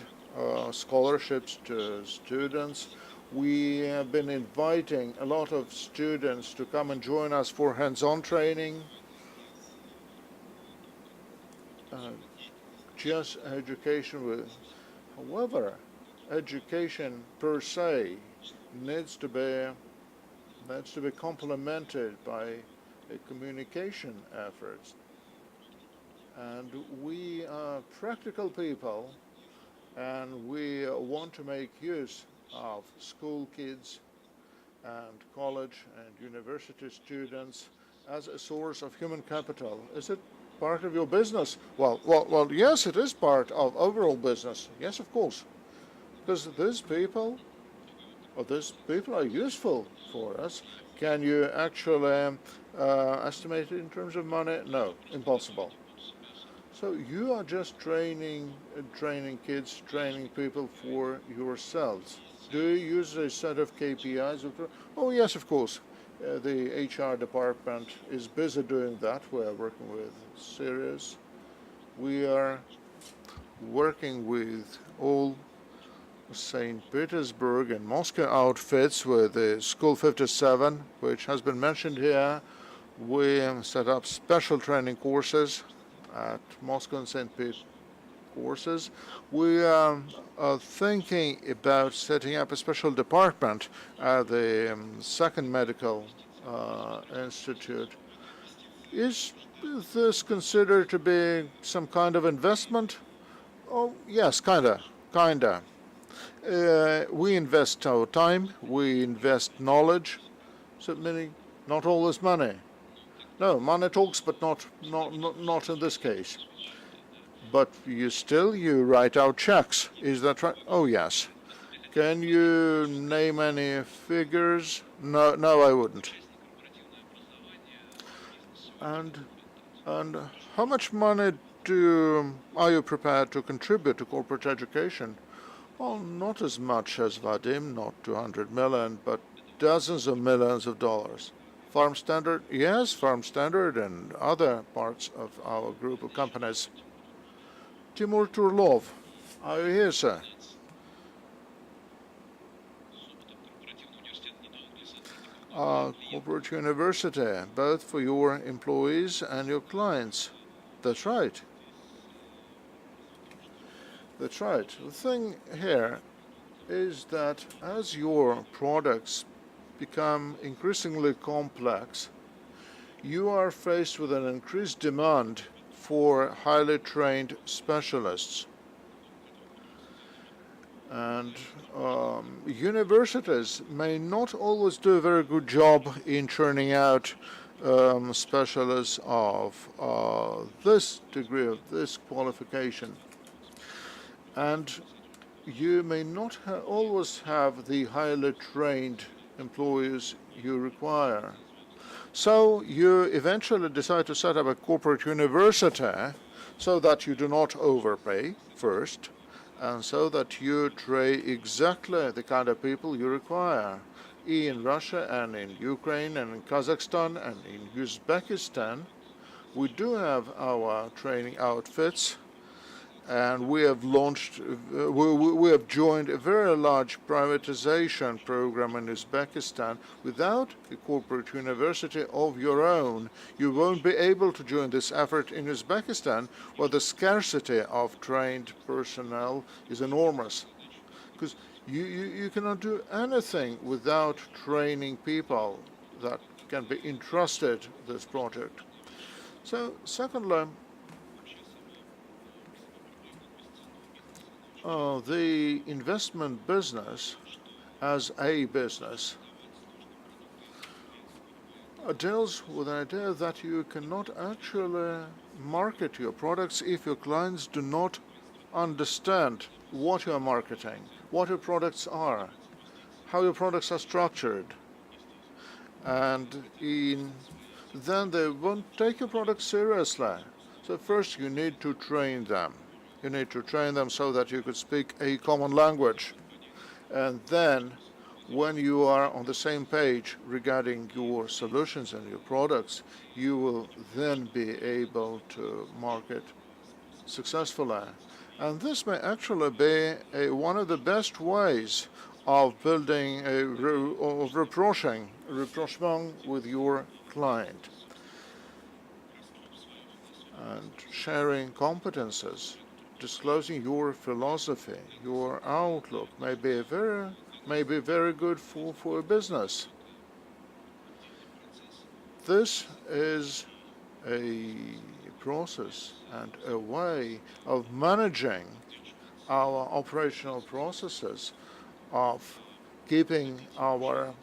Speaker 4: scholarships to students. We have been inviting a lot of students to come and join us for hands-on training. Just education with, however, education per se needs to be complemented by communication efforts. And we are practical people, and we want to make use of school kids and college and university students as a source of human capital. Is it part of your business? Well, yes, it is part of overall business. Yes, of course. Because these people are useful for us. Can you actually estimate it in terms of money? No, impossible. So you are just training kids, training people for yourselves. Do you use a set of KPIs? Oh, yes, of course. The HR department is busy doing that. We are working with Sirius. We are working with all St. Petersburg and Moscow outfits with the School 57, which has been mentioned here. We set up special training courses at Moscow and St. Pete courses. We are thinking about setting up a special department at the Second Medical Institute. Is this considered to be some kind of investment? Oh, yes, kinda. We invest our time, we invest knowledge, so meaning not always money. No, money talks, but not in this case. But you write out checks. Is that right? Oh, yes. Can you name any figures? No, I wouldn't. And how much money are you prepared to contribute to corporate education? Well, not as much as Vadim, not 200 million, but dozens of millions of dollars. Farm Standard, yes, Farm Standard and other parts of our group of companies. Timur Turlov, are you here, sir? Corporate university, both for your employees and your clients. That's right. That's right. The thing here is that as your products become increasingly complex, you are faced with an increased demand for highly trained specialists. And universities may not always do a very good job in churning out specialists of this degree, of this qualification. And you may not always have the highly trained employees you require. So you eventually decide to set up a corporate university so that you do not overpay first, and so that you train exactly the kind of people you require. In Russia and in Ukraine and in Kazakhstan and in Uzbekistan, we do have our training outfits, and we have launched, we have joined a very large privatization program in Uzbekistan. Without a corporate university of your own, you won't be able to join this effort in Uzbekistan, where the scarcity of trained personnel is enormous. Because you cannot do anything without training people that can be entrusted this project. So, secondly, the investment business as a business deals with an idea that you cannot actually market your products if your clients do not understand what you are marketing, what your products are, how your products are structured, and then they won't take your products seriously. So first you need to train them. You need to train them so that you could speak a common language. And then, when you are on the same page regarding your solutions and your products, you will then be able to market successfully. And this may actually be one of the best ways of building of rapprochement with your client, and sharing competences. Disclosing your philosophy, your outlook may be very good for a business. This is a process and a way of managing our operational processes, of keeping our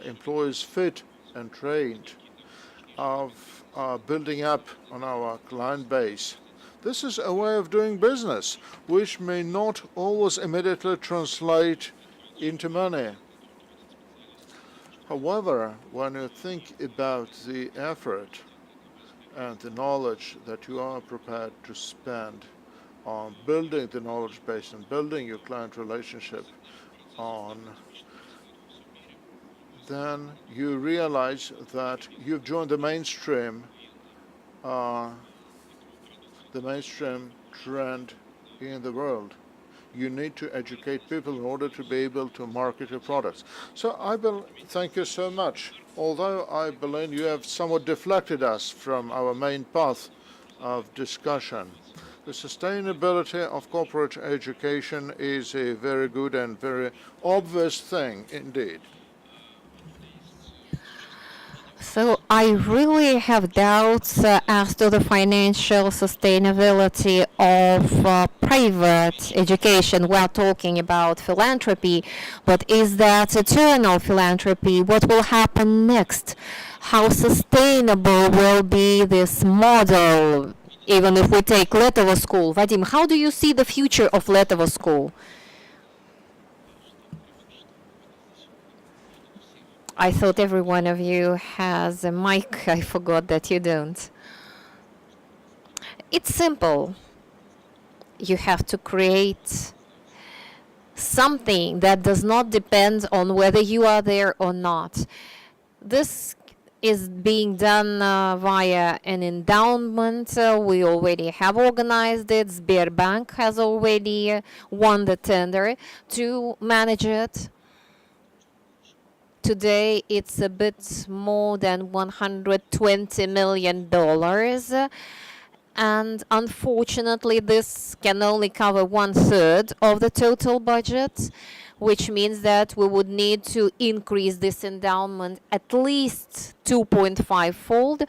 Speaker 4: employees fit and trained, of building up on our client base. This is a way of doing business, which may not always immediately translate into money. However, when you think about the effort and the knowledge that you are prepared to spend on building the knowledge base and building your client relationship on, then you realize that you've joined the mainstream trend in the world. You need to educate people in order to be able to market your products. So thank you so much. Although I believe you have somewhat deflected us from our main path of discussion. The sustainability of corporate education is a very good and very obvious thing indeed.
Speaker 2: So I really have doubts as to the financial sustainability of private education. We are talking about philanthropy, but is that eternal philanthropy? What will happen next? How sustainable will be this model, even if we take Letovo school? Vadim, how do you see the future of Letovo school? I thought every one of you has a mic. I forgot that you don't. It's simple. You have to create something that does not depend on whether you are there or not. This is being done via an endowment. We already have organized it. Sberbank has already won the tender to manage it. Today, it's a bit more than $120 million. And unfortunately, this can only cover 1/3 of the total budget, which means that we would need to increase this endowment at least 2.5-fold.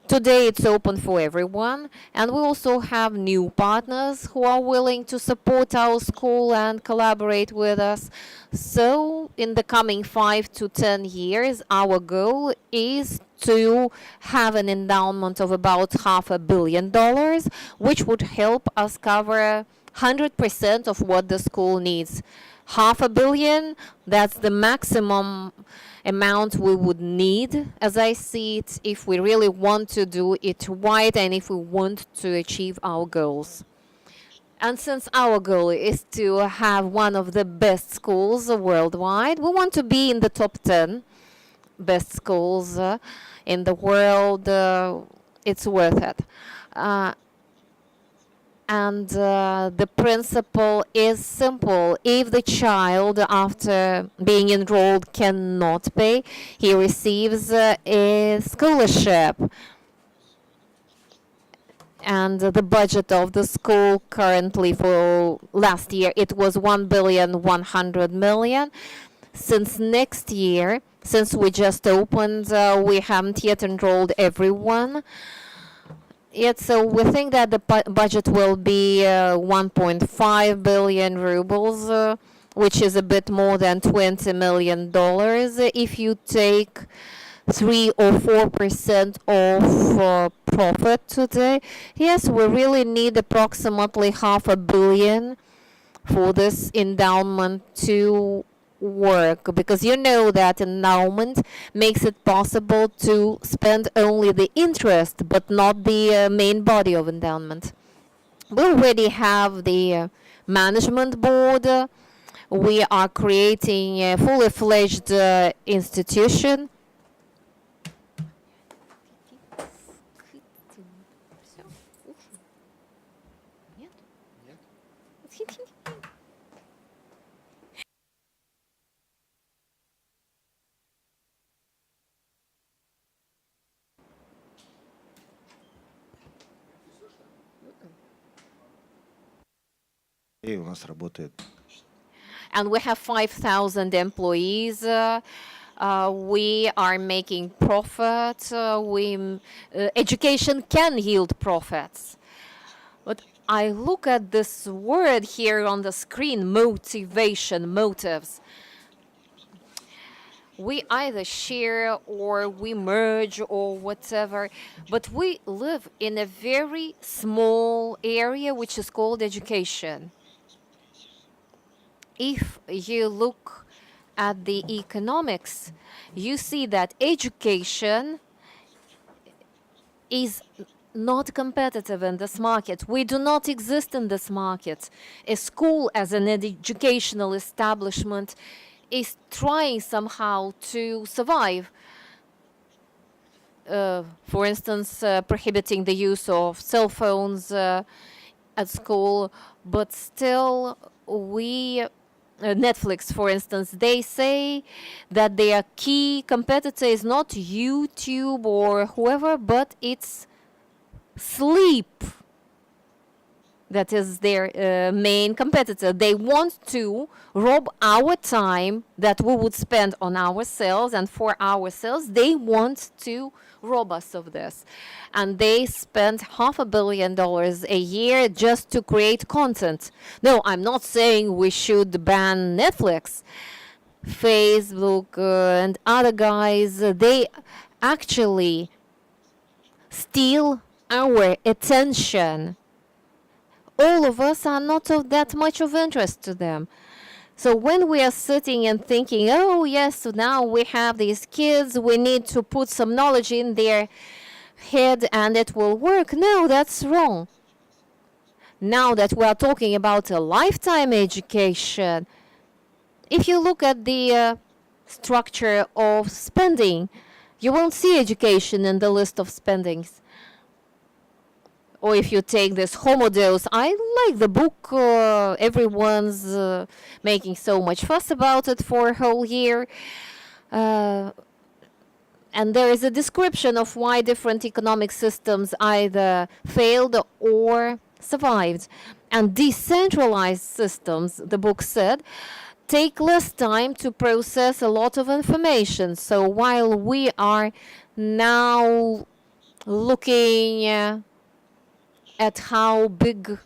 Speaker 2: Today, it's open for everyone, and we also have new partners who are willing to support our school and collaborate with us. So, in the coming 5 to 10 years, our goal is to have an endowment of about $500 million, which would help us cover 100% of what the school needs. $500 million, that's the maximum amount we would need, as I see it, if we really want to do it right and if we want to achieve our goals. And since our goal is to have one of the best schools worldwide, we want to be in the top 10 best schools in the world. It's worth it. And the principle is simple. If the child, after being enrolled, cannot pay, he receives a scholarship. And the budget of the school currently for last year, it was $1,100,000,000. Since next year, since we just opened, we haven't yet enrolled everyone. Yet, so we think that the budget will be 1.5 billion rubles, which is a bit more than $20 million. If you take 3 or 4% of profit today, yes, we really need approximately $500 million for this endowment to work, because you know that endowment makes it possible to spend only the interest but not the main body of endowment. We already have the management board. We are creating a fully fledged institution.
Speaker 5: И у нас работает.
Speaker 2: And we have 5,000 employees. We are making profit. Education can yield profits. But I look at this word here on the screen, motivation, motives. We either share or we merge or whatever, but we live in a very small area which is called education. If you look at the economics, you see that education is not competitive in this market. We do not exist in this market. A school as an educational establishment is trying somehow to survive. For instance, prohibiting the use of cell phones at school, but still Netflix, for instance, they say that their key competitor is not YouTube or whoever, but it's sleep. That is their main competitor. They want to rob our time that we would spend on ourselves and for ourselves. They want to rob us of this. And they spend $500 million a year just to create content. No, I'm not saying we should ban Netflix. Facebook and other guys, they actually steal our attention. All of us are not of that much of interest to them. So when we are sitting and thinking, oh yes, so now we have these kids, we need to put some knowledge in their head and it will work. No, that's wrong. Now that we are talking about a lifetime education, if you look at the structure of spending, you won't see education in the list of spendings. Or if you take this Homo Deus, I like the book. Everyone's making so much fuss about it for a whole year. And there is a description of why different economic systems either failed or survived. And decentralized systems, the book said, take less time to process a lot of information. So while we are now looking at how big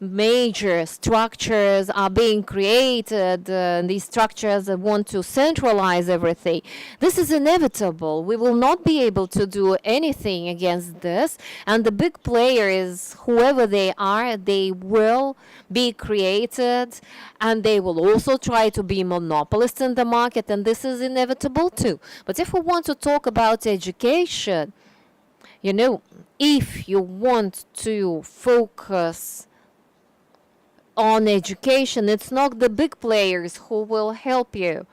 Speaker 2: major structures are being created, these structures want to centralize everything. This is inevitable. We will not be able to do anything against this. And the big players, whoever they are, they will be created and they will also try to be monopolists in the market. And this is inevitable too. But if we want to talk about education, you know, if you want to focus on education, it's not the big players who will help you.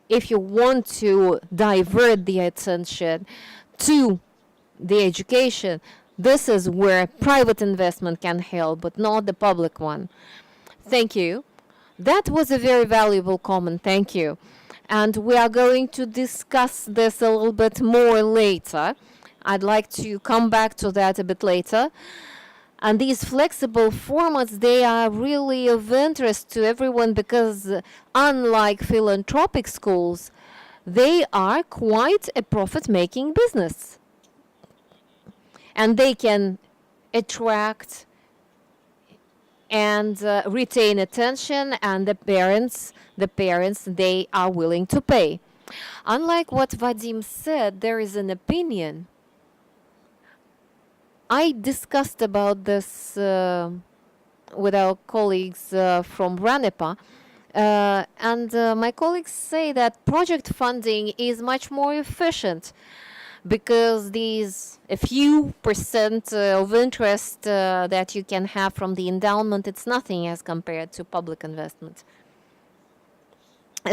Speaker 2: If you want to divert the attention to the education, this is where private investment can help, but not the public one. Thank you. That was a very valuable comment. Thank you. And we are going to discuss this a little bit more later. I'd like to come back to that a bit later. And these flexible formats, they are really of interest to everyone because unlike philanthropic schools, they are quite a profit-making business. And they can attract and retain attention, and the parents, they are willing to pay. Unlike what Vadim said, there is an opinion. I discussed about this with our colleagues from RANEPA, and my colleagues say that project funding is much more efficient because these a few percent of interest that you can have from the endowment, it's nothing as compared to public investment.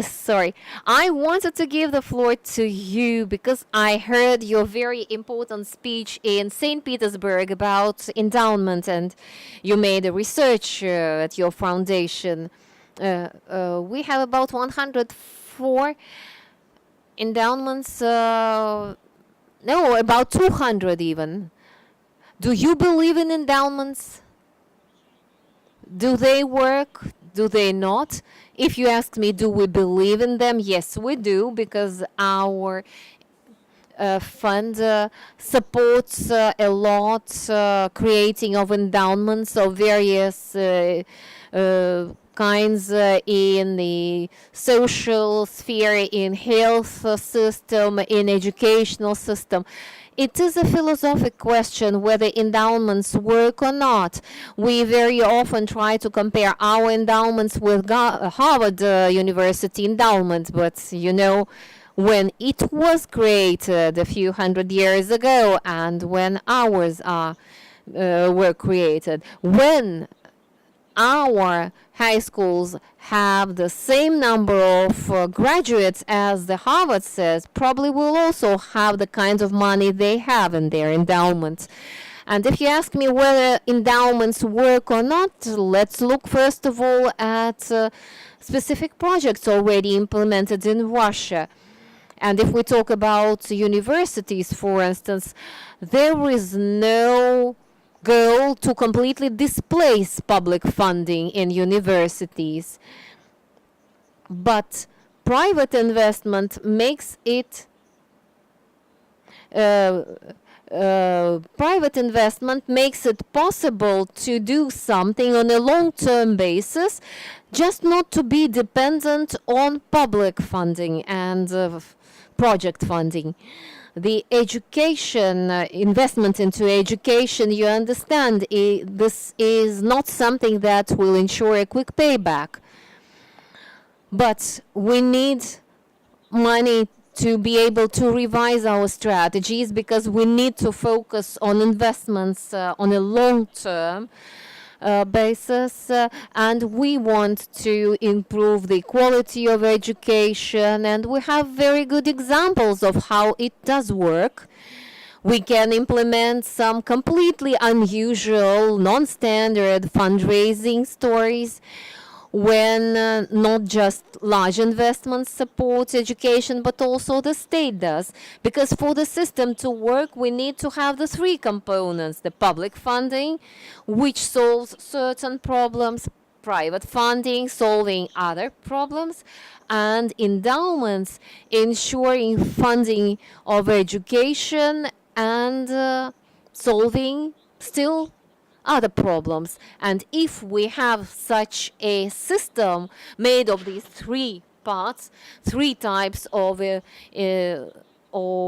Speaker 2: Sorry, I wanted to give the floor to you because I heard your very important speech in St. Petersburg about endowment, and you made a research at your foundation. We have about 104 endowments, no, about 200 even. Do you believe in endowments? Do they work? Do they not? If you ask me, do we believe in them? Yes, we do, because our fund supports a lot creating of endowments of various kinds in the social sphere, in health system, in educational system. It is a philosophic question whether endowments work or not. We very often try to compare our endowments with Harvard University endowment, but you know, when it was created a few hundred years ago and when ours were created, when our high schools have the same number of graduates as the Harvard says, probably will also have the kinds of money they have in their endowments. And if you ask me whether endowments work or not, let's look first of all at specific projects already implemented in Russia. And if we talk about universities, for instance, there is no goal to completely displace public funding in universities. But private investment makes it possible to do something on a long-term basis, just not to be dependent on public funding and project funding. The education, investment into education, you understand, this is not something that will ensure a quick payback. But we need money to be able to revise our strategies, because we need to focus on investments on a long-term basis, and we want to improve the quality of education, and we have very good examples of how it does work. We can implement some completely unusual, non-standard fundraising stories when not just large investments support education, but also the state does. Because for the system to work, we need to have the three components: the public funding, which solves certain problems, private funding solving other problems, and endowments ensuring funding of education and solving still other problems. And if we have such a system made of these three parts, three types of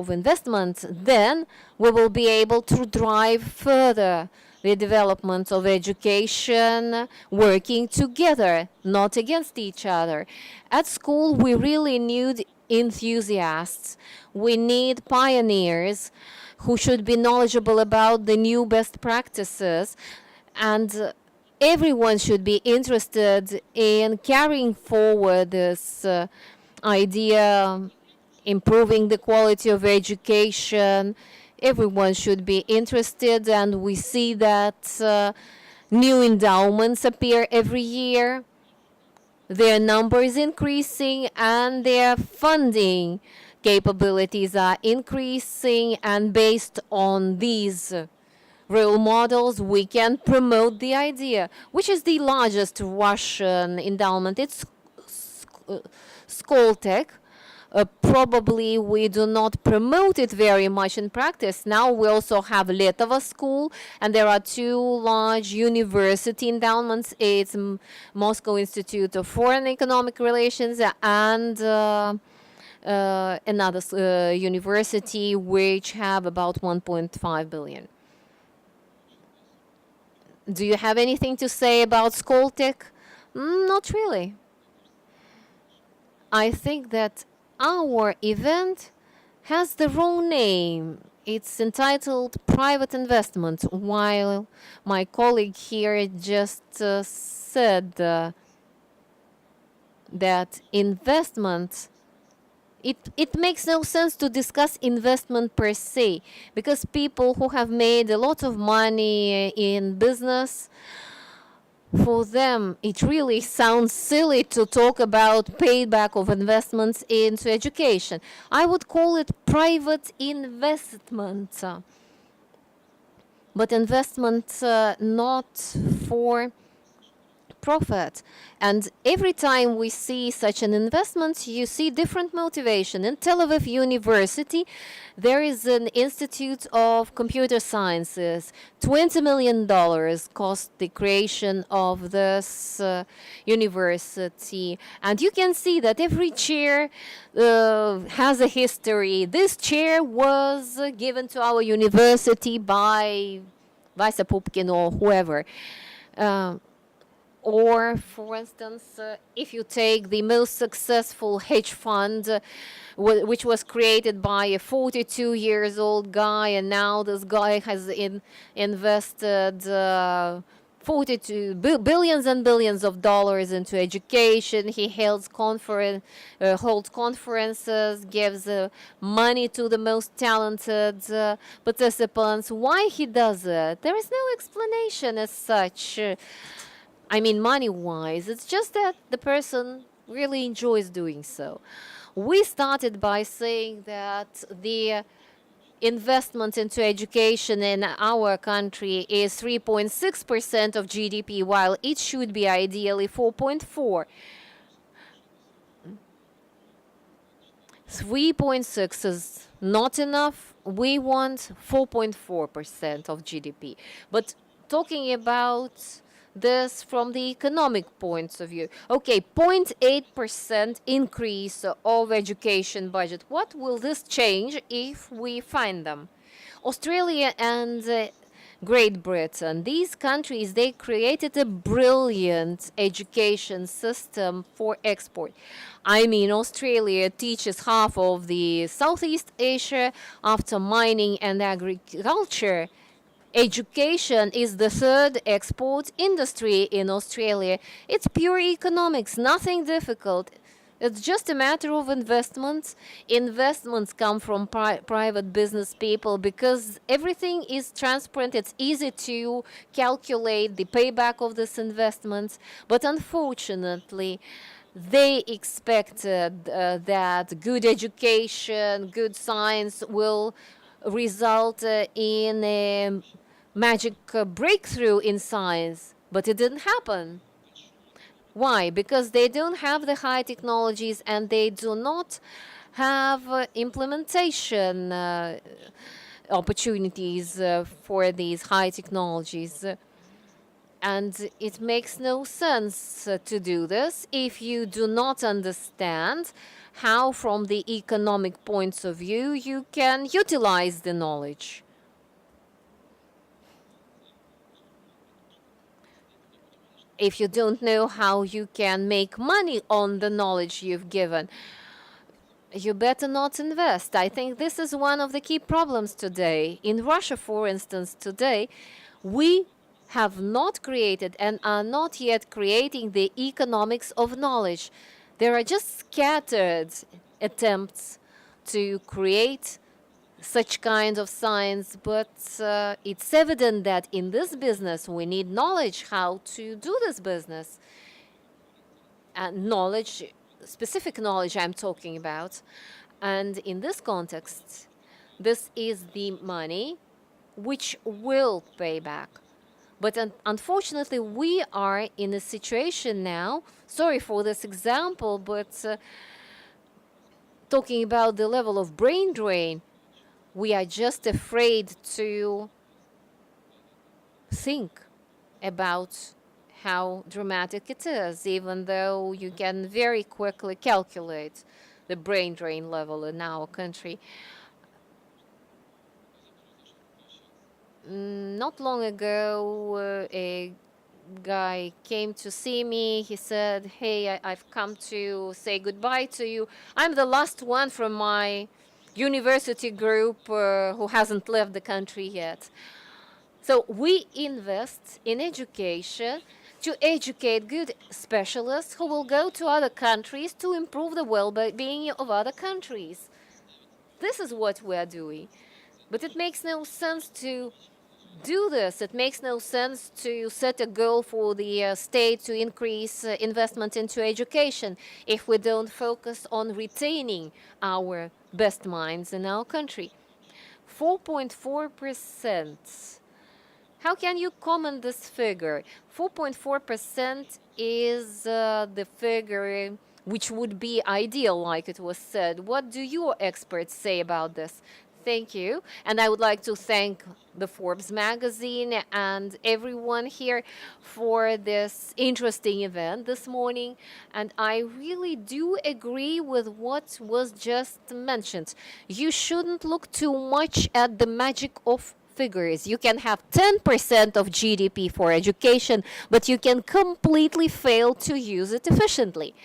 Speaker 2: investment, then we will be able to drive further the development of education, working together, not against each other. At school, we really need enthusiasts. We need pioneers who should be knowledgeable about the new best practices, and everyone should be interested in carrying forward this idea, improving the quality of education. Everyone should be interested, and we see that new endowments appear every year. Their number is increasing, and their funding capabilities are increasing, and based on these role models, we can promote the idea, which is the largest Russian endowment. It's Skoltek. Probably we do not promote it very much in practice. Now we also have Letova School, and there are two large university endowments. It's Moscow Institute of Foreign Economic Relations and another university which have about 1.5 billion. Do you have anything to say about Skoltek? Not really. I think that our event has the wrong name. It's entitled Private Investment, while my colleague here just said that investment, it makes no sense to discuss investment per se, because people who have made a lot of money in business, for them it really sounds silly to talk about payback of investments into education. I would call it private investment, but investment not for profit. And every time we see such an investment, you see different motivation. In Tel Aviv University, there is an Institute of Computer Sciences. $20 million cost the creation of this university. And you can see that every chair has a history. This chair was given to our university by Vasya Pupkin or whoever. Or, for instance, if you take the most successful hedge fund, which was created by a 42-year-old guy, and now this guy has invested 42 billions and billions of dollars into education. He holds conferences, gives money to the most talented participants. Why he does it? There is no explanation as such. I mean, money-wise, it's just that the person really enjoys doing so. We started by saying that the investment into education in our country is 3.6% of GDP, while it should be ideally 4.4. 3.6 is not enough. We want 4.4% of GDP. But talking about this from the economic points of view, okay, 0.8% increase of education budget. What will this change if we find them? Australia and Great Britain, these countries, they created a brilliant education system for export. I mean, Australia teaches half of the Southeast Asia after mining and agriculture. Education is the third export industry in Australia. It's pure economics, nothing difficult. It's just a matter of investments. Investments come from private business people because everything is transparent. It's easy to calculate the payback of this investment. But unfortunately, they expected that good education, good science will result in a magic breakthrough in science. But it didn't happen. Why? Because they don't have the high technologies and they do not have implementation opportunities for these high technologies. And it makes no sense to do this if you do not understand how, from the economic points of view, you can utilize the knowledge. If you don't know how you can make money on the knowledge you've given, you better not invest. I think this is one of the key problems today. In Russia, for instance, today, we have not created and are not yet creating the economics of knowledge. There are just scattered attempts to create such kind of science, but it's evident that in this business we need knowledge how to do this business. And knowledge, specific knowledge I'm talking about. And in this context, this is the money which will pay back. But unfortunately, we are in a situation now, sorry for this example, but talking about the level of brain drain, we are just afraid to think about how dramatic it is, even though you can very quickly calculate the brain drain level in our country. Not long ago, a guy came to see me. He said, "Hey, I've come to say goodbye to you. I'm the last one from my university group who hasn't left the country yet." So we invest in education to educate good specialists who will go to other countries to improve the well-being of other countries. This is what we are doing. But it makes no sense to do this. It makes no sense to set a goal for the state to increase investment into education if we don't focus on retaining our best minds in our country. 4.4%. How can you comment this figure? 4.4% is the figure which would be ideal, like it was said. What do your experts say about this? Thank you. And I would like to thank the Forbes magazine and everyone here for this interesting event this morning. And I really do agree with what was just mentioned. You shouldn't look too much at the magic of figures. You can have 10% of GDP for education, but you can completely fail to use it efficiently.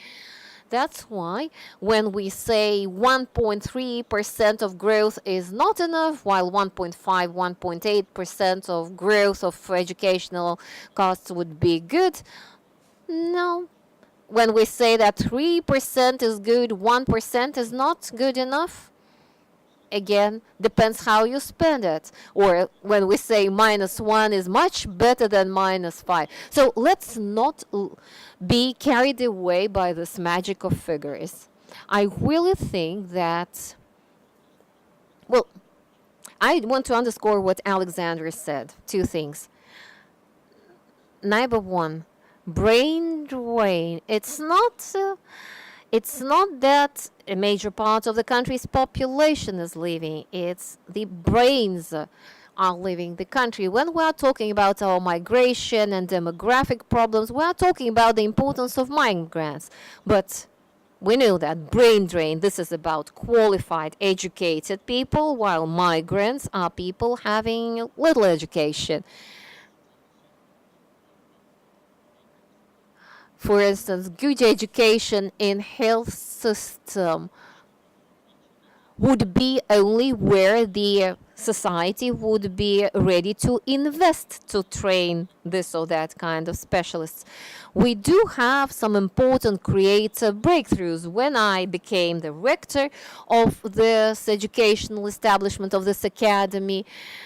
Speaker 2: That's why when we say 1.3% of growth is not enough, while 1.5, 1.8% of growth of educational costs would be good, no. When we say that 3% is good, 1% is not good enough, again, depends how you spend it. Or when we say -1 is much better than -5. So let's not be carried away by this magic of figures. I really think that, well, I want to underscore what Alexander said. Two things. Number one, brain drain. It's not that a major part of the country's population is leaving. It's the brains are leaving the country. When we are talking about our migration and demographic problems, we are talking about the importance of migrants. But we know that brain drain, this is about qualified, educated people, while migrants are people having little education. For instance, good education in health system would be only where the society would be ready to invest to train this or that kind of specialists. We do have some important creative breakthroughs. When I became the rector of this educational establishment, of this academy,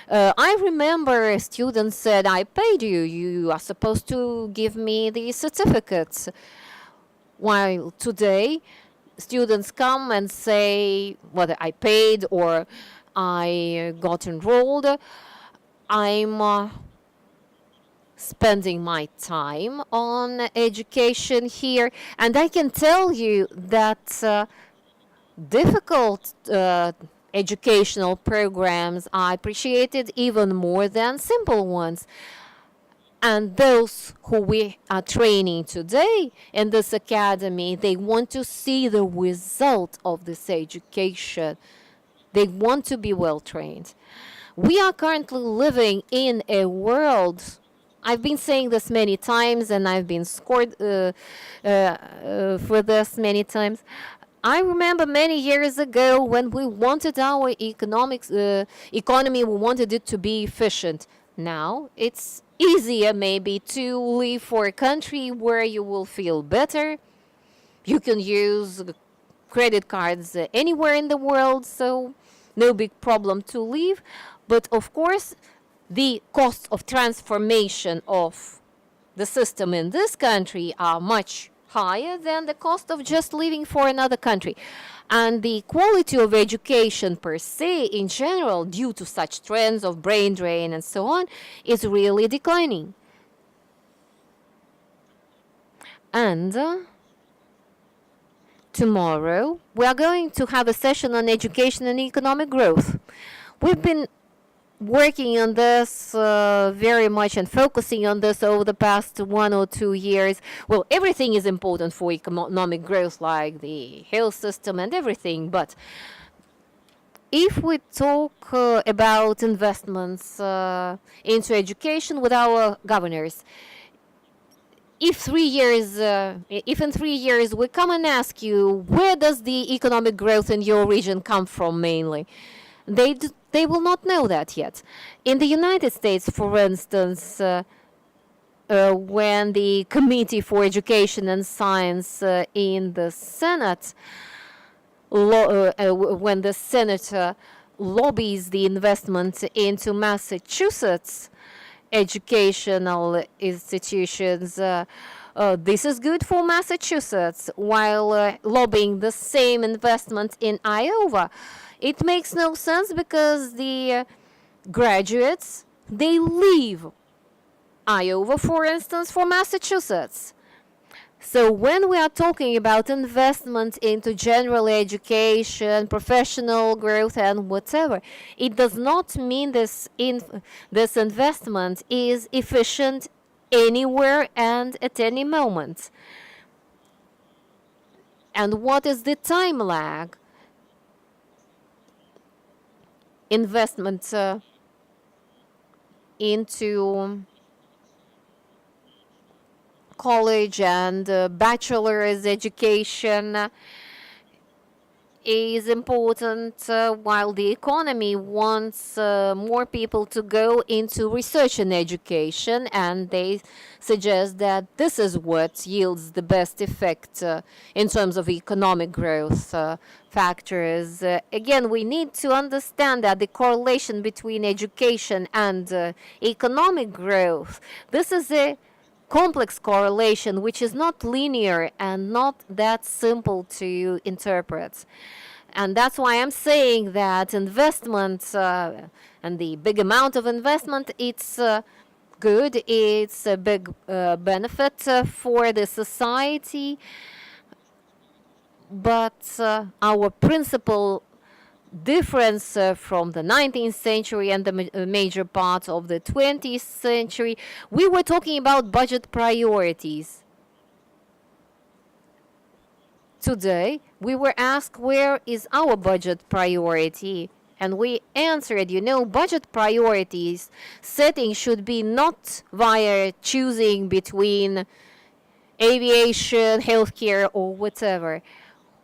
Speaker 2: I remember a student said, I paid you, you are supposed to give me the certificates. While today, students come and say whether I paid or I got enrolled. I'm spending my time on education here, and I can tell you that difficult educational programs are appreciated even more than simple ones. And those who we are training today in this academy, they want to see the result of this education. They want to be well trained. We are currently living in a world, I've been saying this many times and I've been scored for this many times. I remember many years ago when we wanted our economy, we wanted it to be efficient. Now it's easier maybe to live for a country where you will feel better. You can use credit cards anywhere in the world, so no big problem to live. But of course, the costs of transformation of the system in this country are much higher than the cost of just living for another country. And the quality of education per se, in general, due to such trends of brain drain and so on, is really declining. And tomorrow, we are going to have a session on education and economic growth. We've been working on this very much and focusing on this over the past 1 or 2 years. Well, everything is important for economic growth, like the health system and everything. But if we talk about investments into education with our governors, if in 3 years we come and ask you, where does the economic growth in your region come from mainly? They will not know that yet. In the United States, for instance, when the Committee for Education and Science in the Senate, when the senator lobbies the investment into Massachusetts educational institutions, this is good for Massachusetts, while lobbying the same investment in Iowa. It makes no sense because the graduates, they leave Iowa, for instance, for Massachusetts. So when we are talking about investment into general education, professional growth and whatever, it does not mean this investment is efficient anywhere and at any moment. And what is the time lag? Investment into college and bachelor's education is important, while the economy wants more people to go into research and education, and they suggest that this is what yields the best effect in terms of economic growth factors. Again, we need to understand that the correlation between education and economic growth, this is a complex correlation which is not linear and not that simple to interpret. And that's why I'm saying that investment and the big amount of investment, it's good. It's a big benefit for the society. But our principal difference from the 19th century and the major part of the 20th century, we were talking about budget priorities. Today, we were asked where is our budget priority, and we answered, budget priorities setting should be not via choosing between aviation, healthcare, or whatever.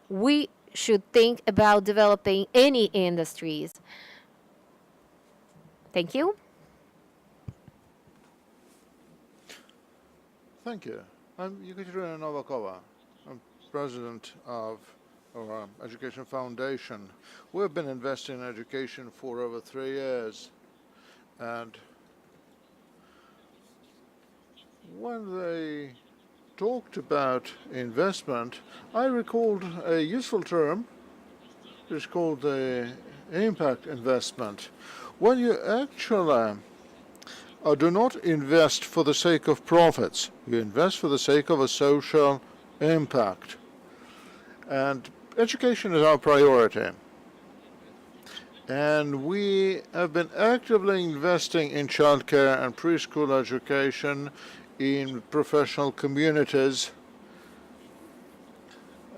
Speaker 2: We should think about developing any industries. Thank you.
Speaker 4: Thank you. I'm Ekaterina Novakova. I'm president of our Education Foundation. We've been investing in education for over 3 years. And when they talked about investment, I recalled a useful term. It's called the impact investment. When you actually do not invest for the sake of profits, you invest for the sake of a social impact. And education is our priority. And we have been actively investing in childcare and preschool education, in professional communities,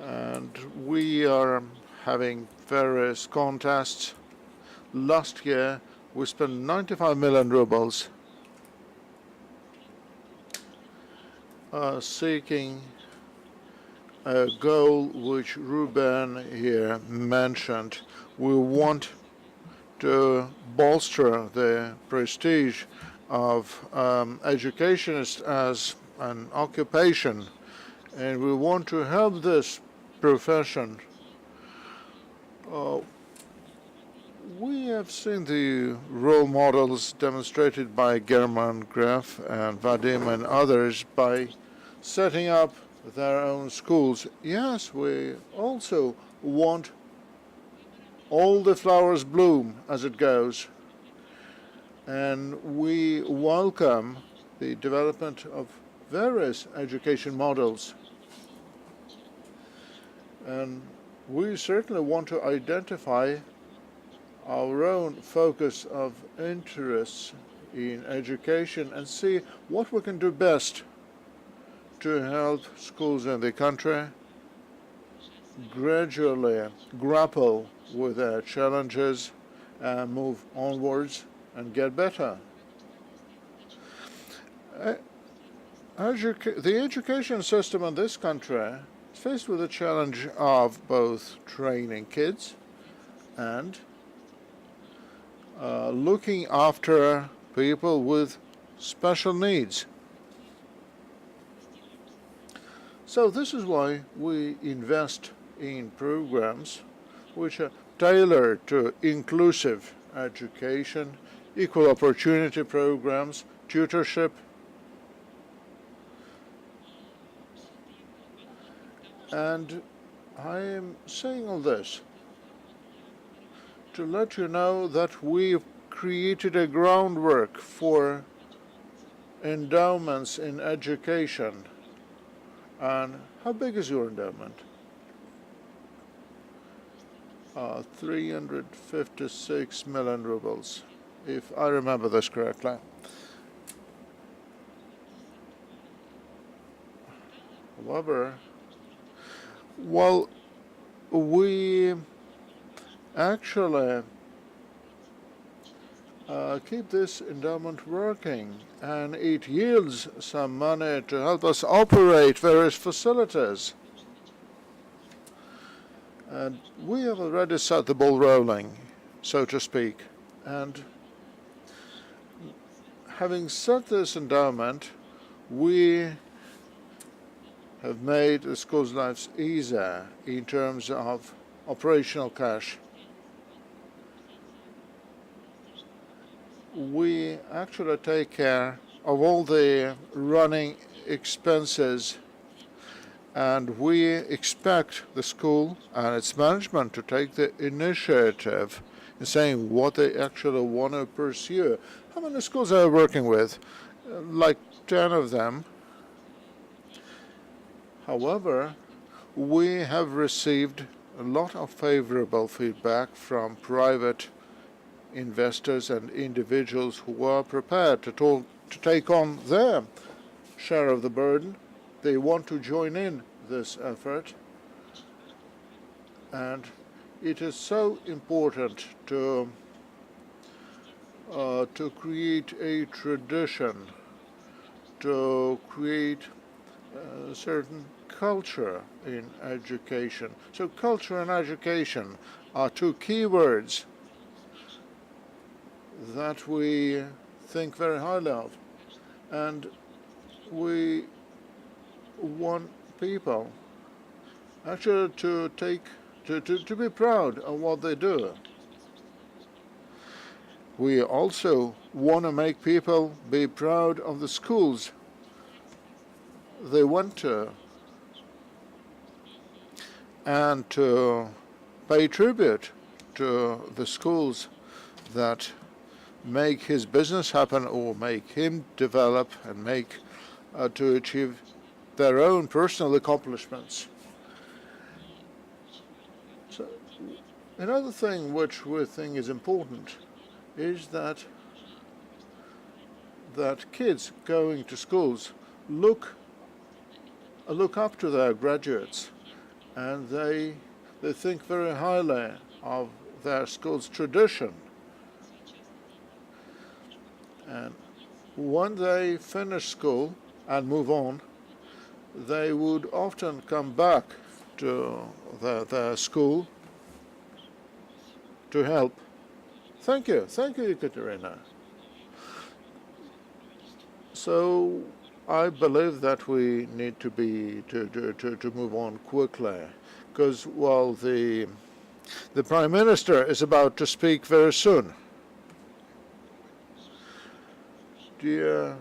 Speaker 4: and we are having various contests. Last year we spent 95 million rubles seeking a goal which Ruben here mentioned. We want to bolster the prestige of education as an occupation, and we want to help this profession. We have seen the role models demonstrated by Herman, Gref, and Vadim and others by setting up their own schools. Yes, we also want all the flowers bloom as it goes. And we welcome the development of various education models. And we certainly want to identify our own focus of interests in education and see what we can do best to help schools in the country gradually grapple with their challenges and move onwards and get better. The education system in this country is faced with the challenge of both training kids and looking after people with special needs. So this is why we invest in programs which are tailored to inclusive education, equal opportunity programs, tutorship. And I am saying all this to let you know that we've created a groundwork for endowments in education. And how big is your endowment? 356 million rubles, if I remember this correctly. However, well, we actually keep this endowment working, and it yields some money to help us operate various facilities. And we have already set the ball rolling, so to speak. And having set this endowment, we have made the schools' lives easier in terms of operational cash. We actually take care of all the running expenses, And we expect the school and its management to take the initiative in saying what they actually want to pursue. How many schools are we working with? Like 10 of them. However, we have received a lot of favorable feedback from private investors and individuals who are prepared to take on their share of the burden. They want to join in this effort, and it is so important to create a tradition, to create a certain culture in education. So culture and education are two key words that we think very highly of, and we want people actually to be proud of what they do. We also want to make people be proud of the schools they went to, and to pay tribute to the schools that make his business happen or make him develop and make to achieve their own personal accomplishments. So another thing which we think is important is that kids going to schools look up to their graduates, and they think very highly of their school's tradition. And when they finish school and move on, they would often come back to their school to help. Thank you, Ekaterina. So I believe that we need to move on quickly, because well, the Prime Minister is about to speak very soon. Dear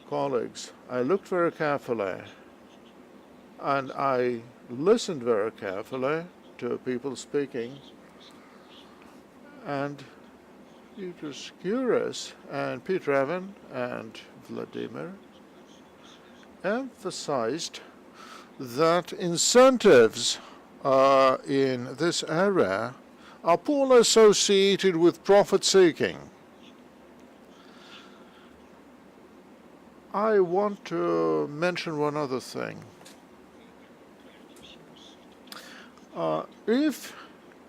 Speaker 4: colleagues, I looked very carefully and I listened very carefully to people speaking, and it was curious, and Petr, Aven and Vladimir emphasized that incentives in this area are poorly associated with profit-seeking. I want to mention one other thing. If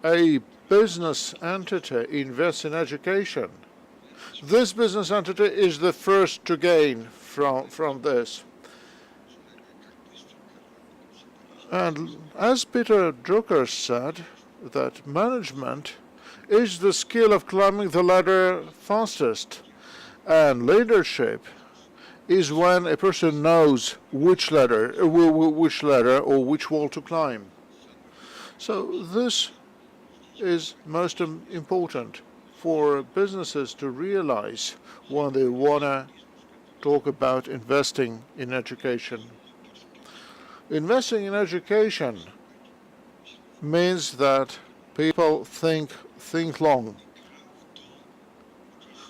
Speaker 4: a business entity invests in education, this business entity is the first to gain from this. And as Peter Drucker said, that management is the skill of climbing the ladder fastest, and leadership is when a person knows which ladder or which wall to climb. So this is most important for businesses to realize when they want to talk about investing in education. Investing in education means that people think long.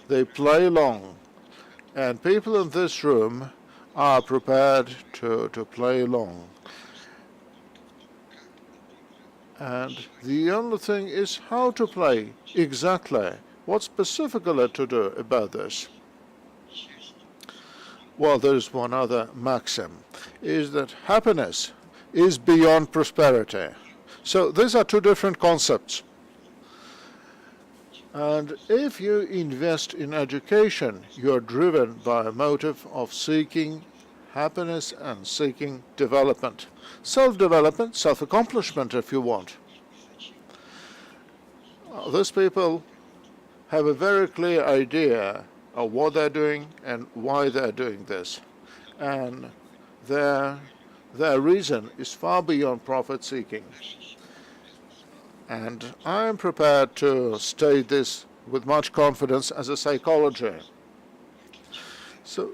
Speaker 4: They play long. And people in this room are prepared to play long. And the only thing is how to play exactly. What specifically to do about this? Well, there's one other maxim, is that happiness is beyond prosperity. So these are two different concepts. And if you invest in education, you are driven by a motive of seeking happiness and seeking development. Self-development, self-accomplishment, if you want. These people have a very clear idea of what they're doing and why they're doing this. And their reason is far beyond profit-seeking. And I am prepared to state this with much confidence as a psychologist. So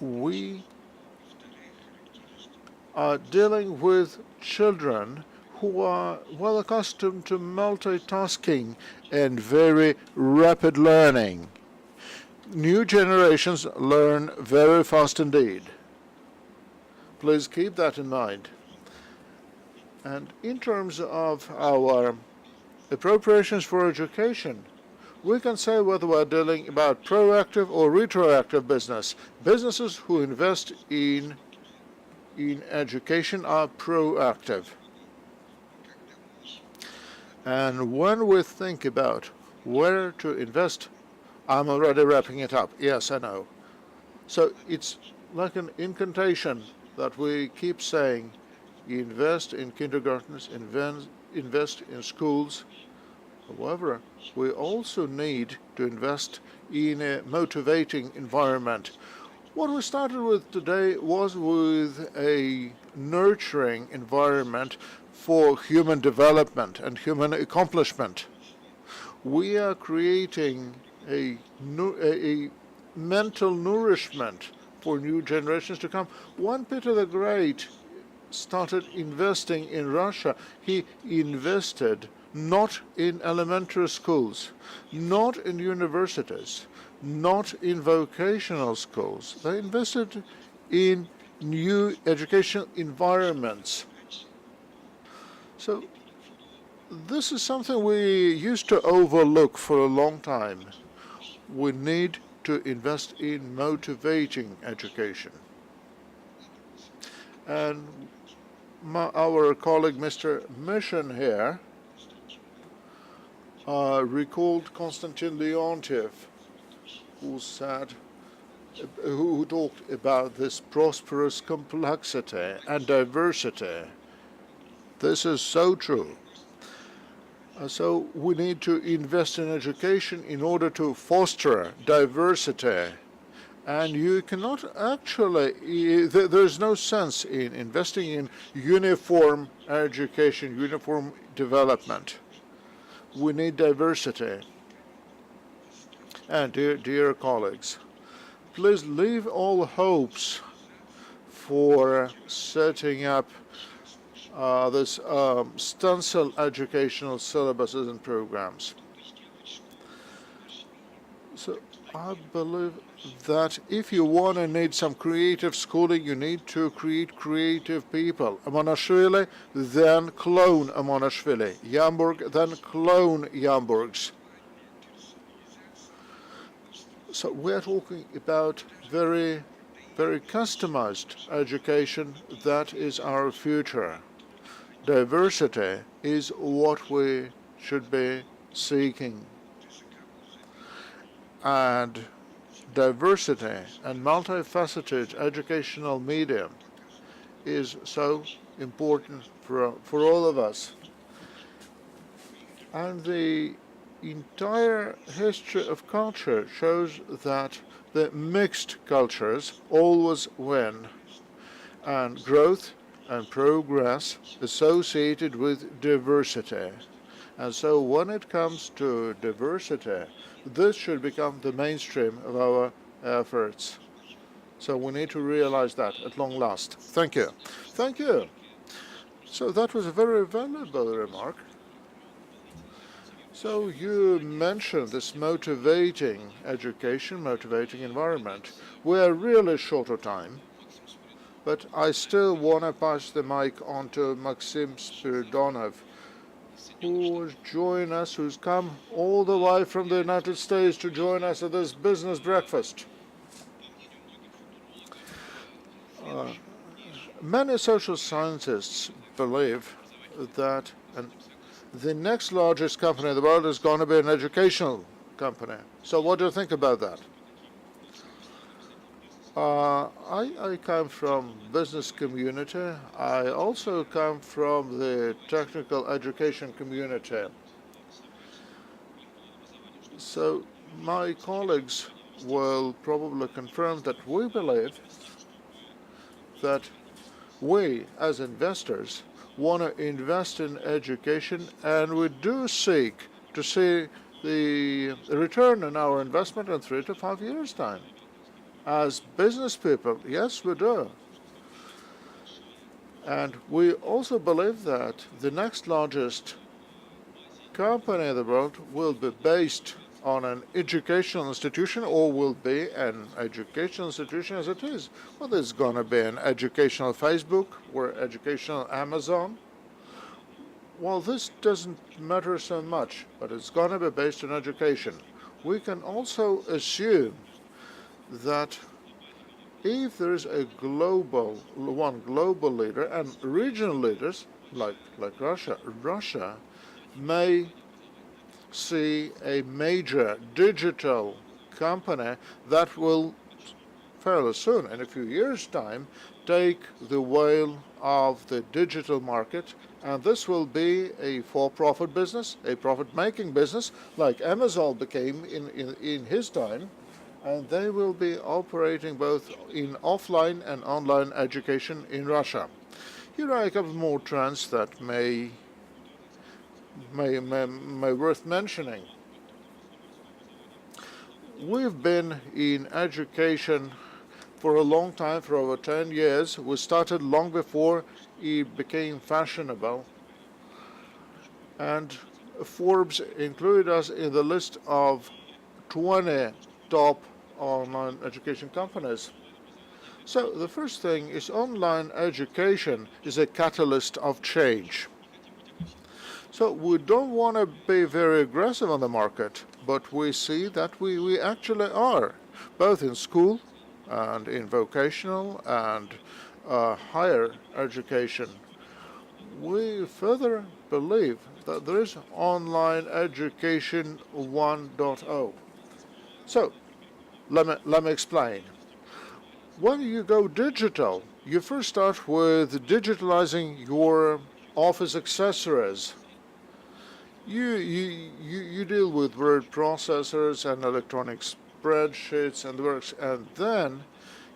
Speaker 4: we are dealing with children who are well accustomed to multitasking and very rapid learning. New generations learn very fast indeed. Please keep that in mind. And in terms of our appropriations for education, we can say whether we're dealing about proactive or retroactive business. Businesses who invest in education are proactive. And when we think about where to invest, I'm already wrapping it up. Yes, I know. So it's like an incantation that we keep saying, invest in kindergartens, invest in schools. However, we also need to invest in a motivating environment. What we started with today was with a nurturing environment for human development and human accomplishment. We are creating a mental nourishment for new generations to come. When Petr the Great started investing in Russia, he invested not in elementary schools, not in universities, not in vocational schools. They invested in new educational environments. So this is something we used to overlook for a long time. We need to invest in motivating education. And our colleague Mr. Mission here recalled Konstantin Leontiev, who talked about this prosperous complexity and diversity. This is so true. So we need to invest in education in order to foster diversity. And you cannot actually, there's no sense in investing in uniform education, uniform development. We need diversity. And dear colleagues, please leave all hopes for setting up this stencil educational syllabuses and programs. So I believe that if you want to need some creative schooling, you need to create creative people. Amonashvili, then clone Amonashvili. Yamburg, then clone Yamburgs. So we're talking about very, very customized education. That is our future. Diversity is what we should be seeking. And diversity and multifaceted educational medium is so important for all of us. And the entire history of culture shows that the mixed cultures always win, and growth and progress associated with diversity. And so when it comes to diversity, this should become the mainstream of our efforts. So we need to realize that at long last. Thank you. Thank you. So that was a very valuable remark. So you mentioned this motivating education, motivating environment. We are really short of time, but I still want to pass the mic on to Maxim Spiridonov, who will join us, who's come all the way from the United States to join us at this business breakfast. Many social scientists believe that the next largest company in the world is going to be an educational company. So what do you think about that? I come from business community. I also come from the technical education community. So my colleagues will probably confirm that we believe that we, as investors, want to invest in education, and we do seek to see the return on our investment in 3 to 5 years' time. As business people, yes, we do. And we also believe that the next largest company in the world will be based on an educational institution, or will be an educational institution as it is. Well, there's going to be an educational Facebook or educational Amazon. Well, this doesn't matter so much, but it's going to be based on education. We can also assume that if there is a global leader and regional leaders like Russia may see a major digital company that will fairly soon, in a few years' time, take the wheel of the digital market, and this will be a for-profit business, a profit-making business, like Amazon became in his time, and they will be operating both in offline and online education in Russia. Here are a couple more trends that may worth mentioning. We've been in education for a long time, for over 10 years. We started long before it became fashionable. And Forbes included us in the list of 20 top online education companies. So the first thing is online education is a catalyst of change. So we don't want to be very aggressive on the market, but we see that we actually are, both in school and in vocational and higher education. We further believe that there is online education 1.0. So let me explain. When you go digital, you first start with digitalizing your office accessories. You deal with word processors and electronic spreadsheets and works, and then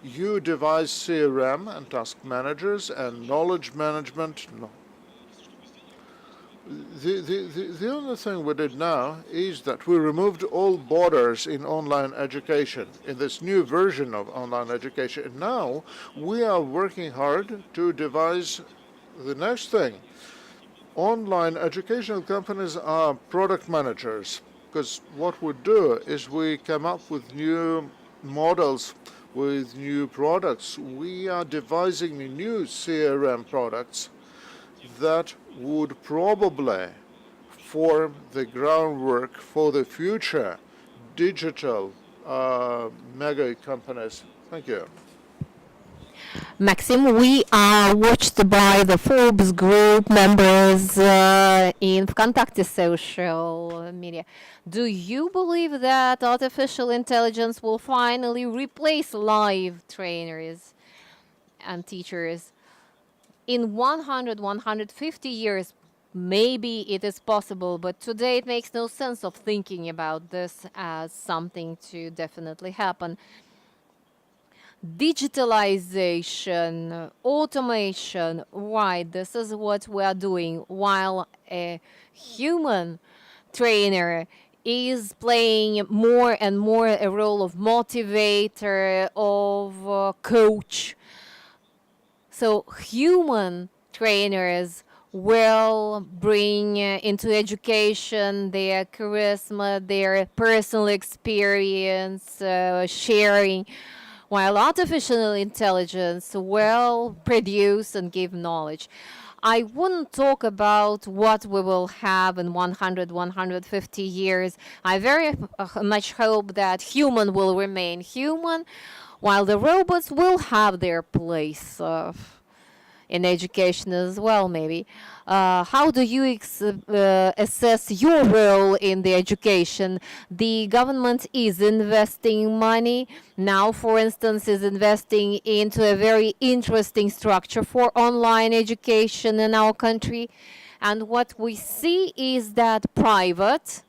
Speaker 4: you devise CRM and task managers and knowledge management. The only thing we did now is that we removed all borders in online education, in this new version of online education. And now we are working hard to devise the next thing. Online educational companies are product managers, because what we do is we come up with new models, with new products. We are devising new CRM products that would probably form the groundwork for the future digital mega companies. Thank you.
Speaker 2: Maxim, we are watched by the Forbes group members in Vkontakte social media. Do you believe that artificial intelligence will finally replace live trainers and teachers? In 150 years, maybe it is possible, but today it makes no sense of thinking about this as something to definitely happen. Digitalization, automation, right, this is what we are doing, while a human trainer is playing more and more a role of motivator, of coach. So human trainers will bring into education their charisma, their personal experience, sharing, while artificial intelligence will produce and give knowledge. I wouldn't talk about what we will have in 100, 150 years. I very much hope that human will remain human, while the robots will have their place in education as well, maybe. How do you assess your role in the education? The government is investing money. Now, for instance, is investing into a very interesting structure for online education in our country. And what we see is that private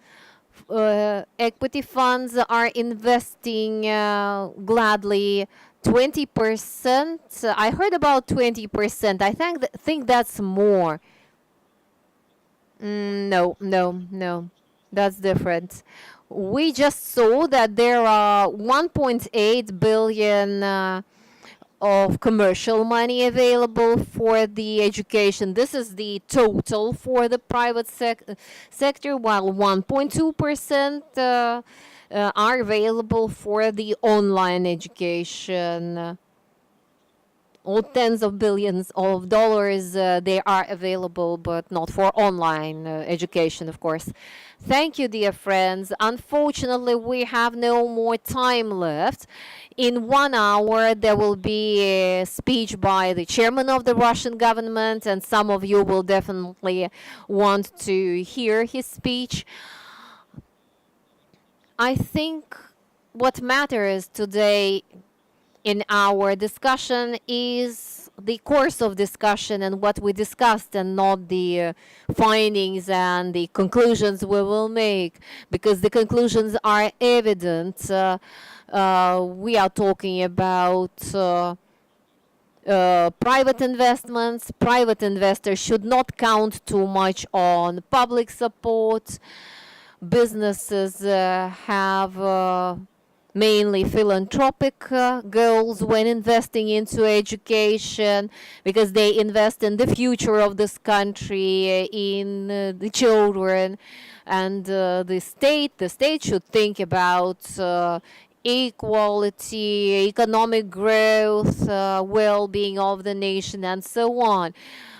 Speaker 2: equity funds are investing gladly 20%. I heard about 20%. I think that's more. No. That's different. We just saw that there are 1.8 billion of commercial money available for the education. This is the total for the private sector, while 1.2% are available for the online education. All tens of billions of dollars, they are available, but not for online education, of course. Thank you, dear friends. Unfortunately, we have no more time left. In 1 hour, there will be a speech by the chairman of the Russian government, and some of you will definitely want to hear his speech. I think what matters today in our discussion is the course of discussion and what we discussed, and not the findings and the conclusions we will make, because the conclusions are evident. We are talking about private investments. Private investors should not count too much on public support. Businesses have mainly philanthropic goals when investing into education, because they invest in the future of this country, in the children, and the state should think about equality, economic growth, well-being of the nation, and so on.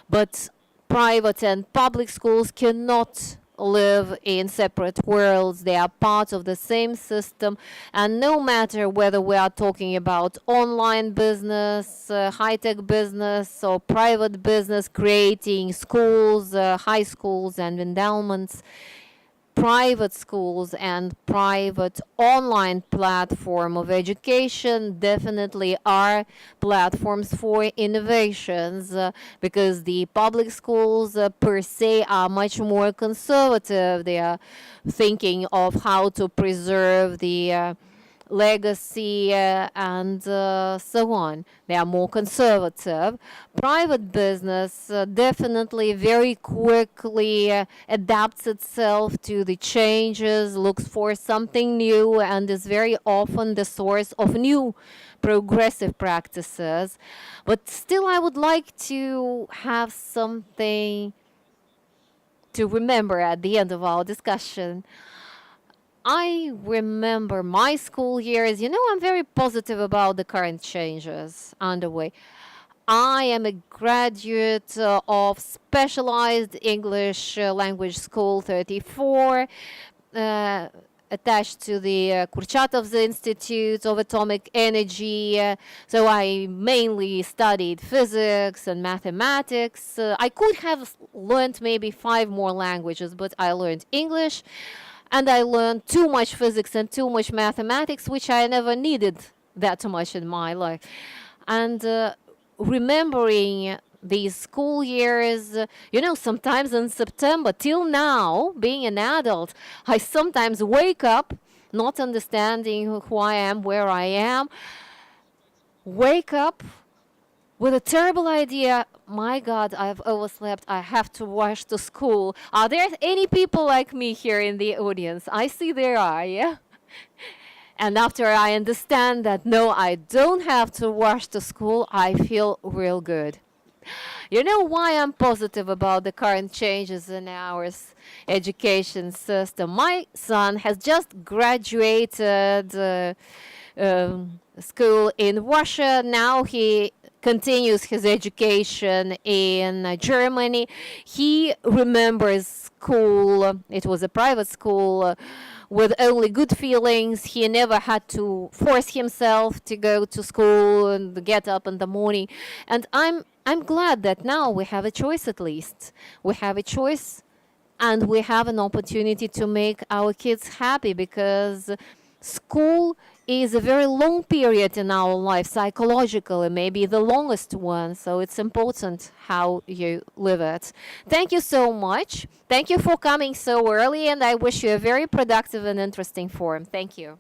Speaker 2: But private and public schools cannot live in separate worlds. They are part of the same system, and no matter whether we are talking about online business, high-tech business, or private business creating schools, high schools and endowments, private schools and private online platform of education definitely are platforms for innovations, because the public schools per se are much more conservative. They are thinking of how to preserve the legacy and so on. They are more conservative. Private business definitely very quickly adapts itself to the changes, looks for something new, and is very often the source of new progressive practices. But still, I would like to have something to remember at the end of our discussion. I remember my school years. You know, I'm very positive about the current changes underway. I am a graduate of Specialized English Language School 34, attached to the Kurchatov's Institute of Atomic Energy. So I mainly studied physics and mathematics. I could have learned maybe 5 more languages, but I learned English. And I learned too much physics and too much mathematics, which I never needed that much in my life. And remembering these school years, you know, sometimes in September, till now, being an adult, I sometimes wake up not understanding who I am, where I am, wake up with a terrible idea. My God, I've overslept. I have to rush to school. Are there any people like me here in the audience? I see there are, yeah? And after I understand that, no, I don't have to rush to school, I feel real good. You know why I'm positive about the current changes in our education system? My son has just graduated school in Russia. Now he continues his education in Germany. He remembers school. It was a private school with only good feelings. He never had to force himself to go to school and get up in the morning. And I'm glad that now we have a choice. At least we have a choice, and we have an opportunity to make our kids happy, because school is a very long period in our life, psychologically, maybe the longest one. So it's important how you live it. Thank you so much. Thank you for coming so early, and I wish you a very productive and interesting forum. Thank you.